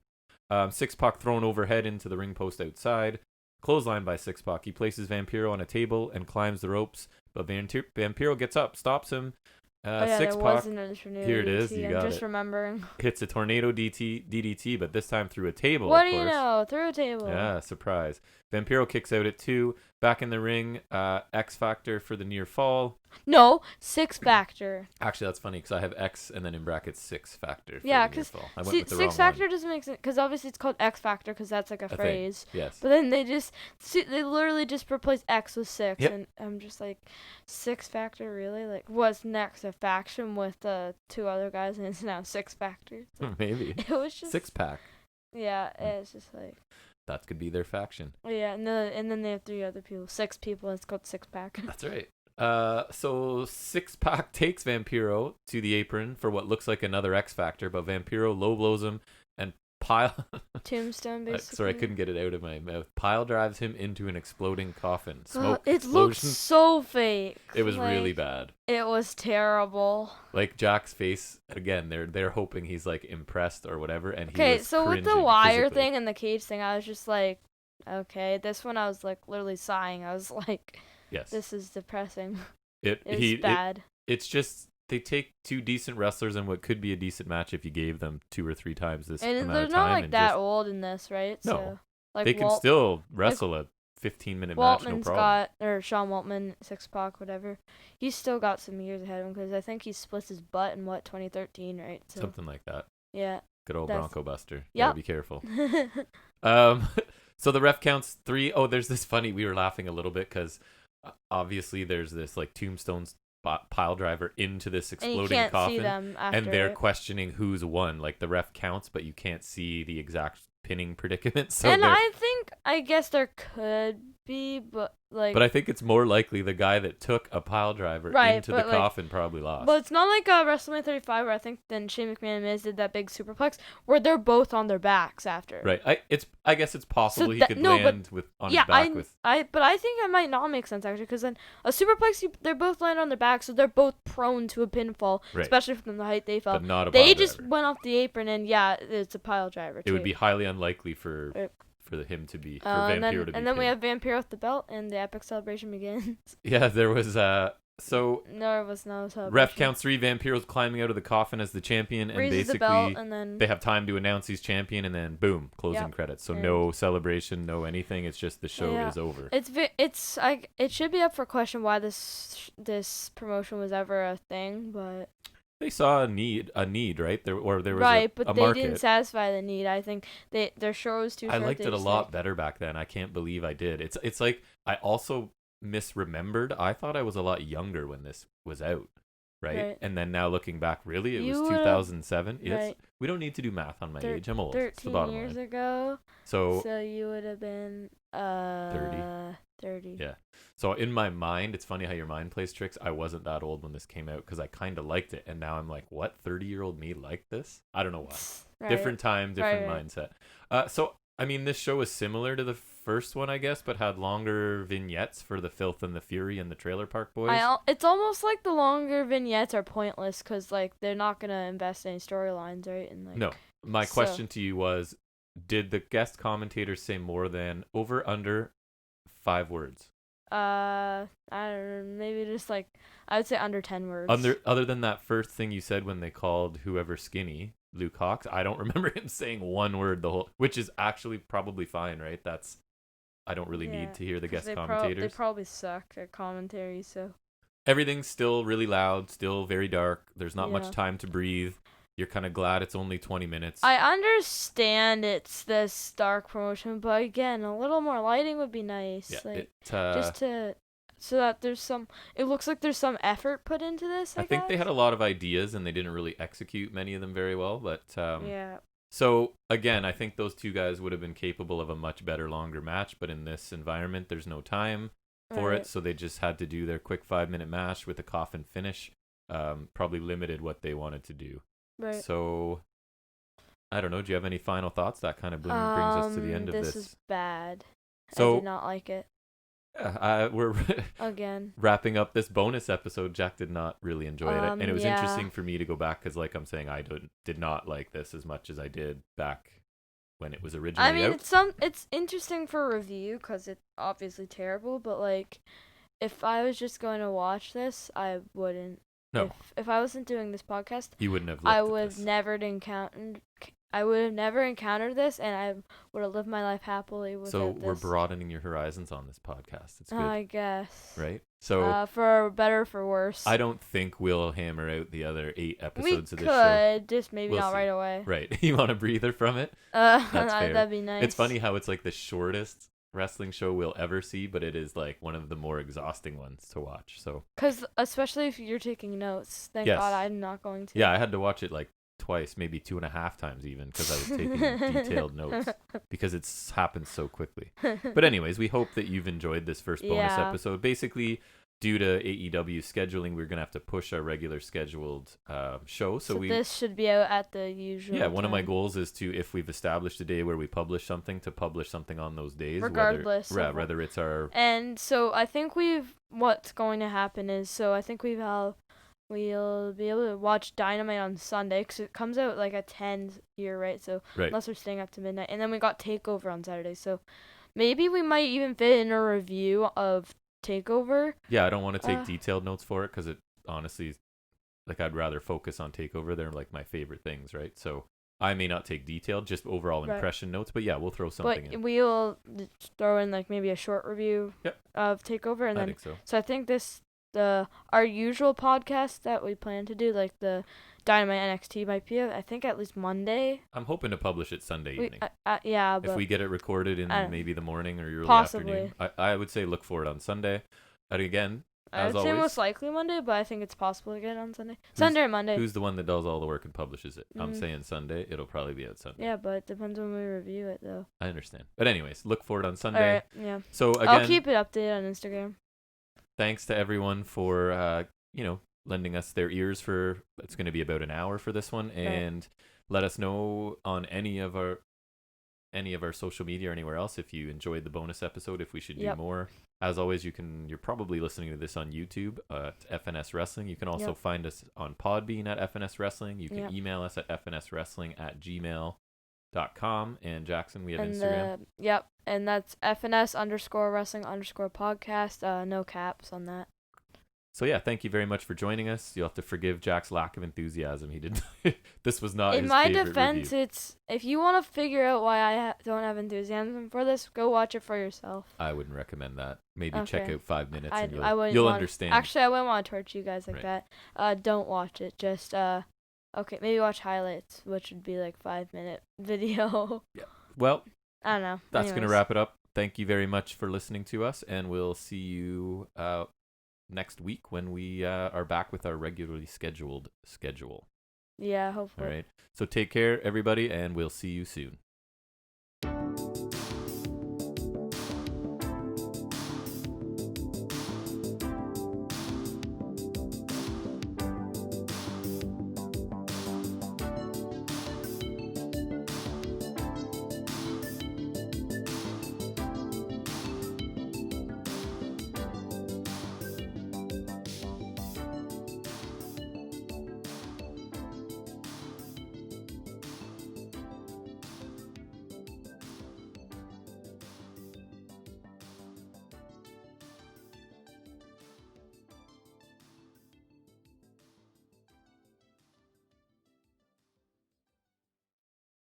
6-Pac thrown overhead into the ring post outside. Clothesline by 6-Pac. He places Vampiro on a table and climbs the ropes, but Vampiro gets up, stops him. 6-Pac. Here it is. You got it. Remembering. Hits a tornado DDT, but this time through a table. What do you know? Through a table. Yeah, surprise. Vampiro kicks out at 2. Back in the ring, X Factor for the near fall. No, 6 Factor. Actually, that's funny because I have X and then in brackets 6 Factor. Yeah, because 6 Factor doesn't make sense because obviously it's called X Factor because that's like a phrase. Yes. But then they literally just replace X with 6, and I'm just like, 6 Factor really? Like, what's next? A faction with 2 other guys, and it's now 6 Factor. Maybe. It was just 6-Pack. Yeah, it's just like. That could be their faction. Yeah, and then they have 3 other people. 6 people, it's called 6-Pack. That's right. So 6-Pac takes Vampiro to the apron for what looks like another X Factor, but Vampiro low blows him and Tombstone, basically. Sorry, I couldn't get it out of my mouth. Pile drives him into an exploding coffin. Smoke it looks so fake. It was really bad. It was terrible. Like Jack's face, again, they're hoping he's like impressed or whatever, and he was so with the wire physically. Thing and the cage thing, I was just like, okay. This one, I was like literally sighing. I was like, yes, this is depressing. It's bad. It's just. They take 2 decent wrestlers in what could be a decent match if you gave them 2 or 3 times this amount of time. And they're not like that old in this, right? No. So, like they can still wrestle a 15-minute match, no problem. Sean Waltman, 6-Pac, whatever. He's still got some years ahead of him because I think he splits his butt in 2013, right? So, something like that. Yeah. Good old Bronco Buster. Yeah. Gotta be careful. So the ref counts 3. Oh, there's this funny. We were laughing a little bit because obviously there's this like tombstones pile driver into this exploding coffin, and they're questioning who's won. Like the ref counts, but you can't see the exact pinning predicament. So and I guess there could be, but I think it's more likely the guy that took a pile driver into the coffin probably lost. But it's not like WrestleMania 35 where I think then Shane McMahon and Miz did that big superplex where they're both on their backs after. Right. I guess it's possible he could land on his back with. But I think it might not make sense actually because then a superplex they're both land on their back, so they're both prone to a pinfall, especially from the height they fell. But not a they pile just driver. Went off the apron and it's a pile driver. It would be highly unlikely for him to be Vampiro to be. And then we have Vampiro with the belt, and the epic celebration begins. Yeah, there was So there was no celebration. Ref counts 3. Vampiro's climbing out of the coffin as the champion, and raises basically the belt, and then they have time to announce he's champion, and then boom, closing credits. So no celebration, no anything. It's just the show is over. It should be up for question why this promotion was ever a thing, but they saw a need, right? There was but they market. didn't satisfy the need. I think their show was too short. I liked it a lot better back then. I can't believe I did. It's like I also misremembered. I thought I was a lot younger when this was out, right? And then now looking back, really, it was 2007. Right. We don't need to do math on my age. I'm old. 13 years ago. So you would have been 30. 30. Yeah. So in my mind, it's funny how your mind plays tricks. I wasn't that old when this came out because I kind of liked it, and now I'm like, what? 30-year-old me liked this? I don't know why. Right. Different time, different mindset. So I mean, this show is similar to the first one, I guess, but had longer vignettes for the Filth and the Fury and the Trailer Park Boys. It's almost like the longer vignettes are pointless because like they're not gonna invest in any storylines, right? And like, no, my question to you was, did the guest commentators say more than under 5 words? I don't know, maybe just like I would say under 10 words. Other than that first thing you said when they called whoever skinny, Luke Hawx, I don't remember him saying one word the whole, which is actually probably fine, right? I don't really need to hear the guest commentators. They probably suck at commentary, so. Everything's still really loud, still very dark. There's not much time to breathe. You're kind of glad it's only 20 minutes. I understand it's this dark promotion, but again, a little more lighting would be nice. Yeah, like just to so that it looks like there's some effort put into this. I think they had a lot of ideas and they didn't really execute many of them very well, but yeah. So again, I think those two guys would have been capable of a much better, longer match, but in this environment, there's no time for it, so they just had to do their quick 5-minute match with a coffin finish. Probably limited what they wanted to do. Right. So, I don't know. Do you have any final thoughts? That kind of brings us to the end of this. This is bad. So, I did not like it. We're again wrapping up this bonus episode. Jack did not really enjoy it, and it was interesting for me to go back because, like I'm saying, I did not like this as much as I did back when it was originally out. It's interesting for review because it's obviously terrible, but like, if I was just going to watch this, I wouldn't. No. If I wasn't doing this podcast, you wouldn't have. I would have never encountered this, and I would have lived my life happily with it. So we're broadening your horizons on this podcast. It's good. I guess. Right? So for better or for worse. I don't think we'll hammer out the other 8 episodes of this show. We could, just maybe not see. right away. Right. You want a breather from it? That's fair. That'd be nice. It's funny how it's like the shortest wrestling show we'll ever see, but it is like one of the more exhausting ones to watch. So, because especially if you're taking notes, thank God I'm not going to. Yeah, I had to watch it like twice, maybe 2.5 times even, because I was taking detailed notes because it's happened so quickly. But anyways, we hope that you've enjoyed this first bonus episode. Basically, due to AEW scheduling, we're gonna have to push our regular scheduled show. So this should be out at the usual. Yeah, one of my goals is to, if we've established a day where we publish something, to publish something on those days, regardless. Whether it's our. And so I think what's going to happen is, so I think we'll be able to watch Dynamite on Sunday because it comes out like at 10 here, right? So unless we're staying up to midnight, and then we got Takeover on Saturday. So maybe we might even fit in a review of Takeover. Yeah, I don't want to take detailed notes for it because it honestly, like, I'd rather focus on Takeover. They're like my favorite things, right? So I may not take detailed, just overall impression notes, but yeah, we'll throw something in. But we'll throw in like maybe a short review of Takeover, and then I think so. So I think our usual podcast that we plan to do, like the Dynamite NXT, might be, I think, at least Monday. I'm hoping to publish it Sunday evening. Yeah, but if we get it recorded in maybe the morning or early afternoon. I would say look for it on Sunday. And again, I would say most likely Monday, but I think it's possible to get it on Sunday. Sunday or Monday. Who's the one that does all the work and publishes it? I'm saying Sunday. It'll probably be out Sunday. Yeah, but it depends when we review it, though. I understand. But anyways, look for it on Sunday. All right, yeah. So again, I'll keep it updated on Instagram. Thanks to everyone for lending us their ears for, it's going to be about an hour for this one, and let us know on any of our social media or anywhere else if you enjoyed the bonus episode, if we should do more. As always, you're probably listening to this on YouTube at FNS Wrestling. You can also find us on Podbean at FNS Wrestling. You can email us at fnswrestling@gmail.com. And Jackson, we have Instagram. And that's FNS_wrestling_podcast. No caps on that. So yeah, thank you very much for joining us. You'll have to forgive Jack's lack of enthusiasm. He did. This was not. In my defense, it's, if you want to figure out why I don't have enthusiasm for this, go watch it for yourself. I wouldn't recommend that. Maybe check out 5 minutes and you'll understand. Actually, I wouldn't want to torture you guys like that. Don't watch it. Just maybe watch highlights, which would be like 5-minute video. Yeah. Well, I don't know. That's gonna wrap it up. Thank you very much for listening to us, and we'll see you next week when we are back with our regularly scheduled schedule. Yeah, hopefully. All right. So take care, everybody, and we'll see you soon.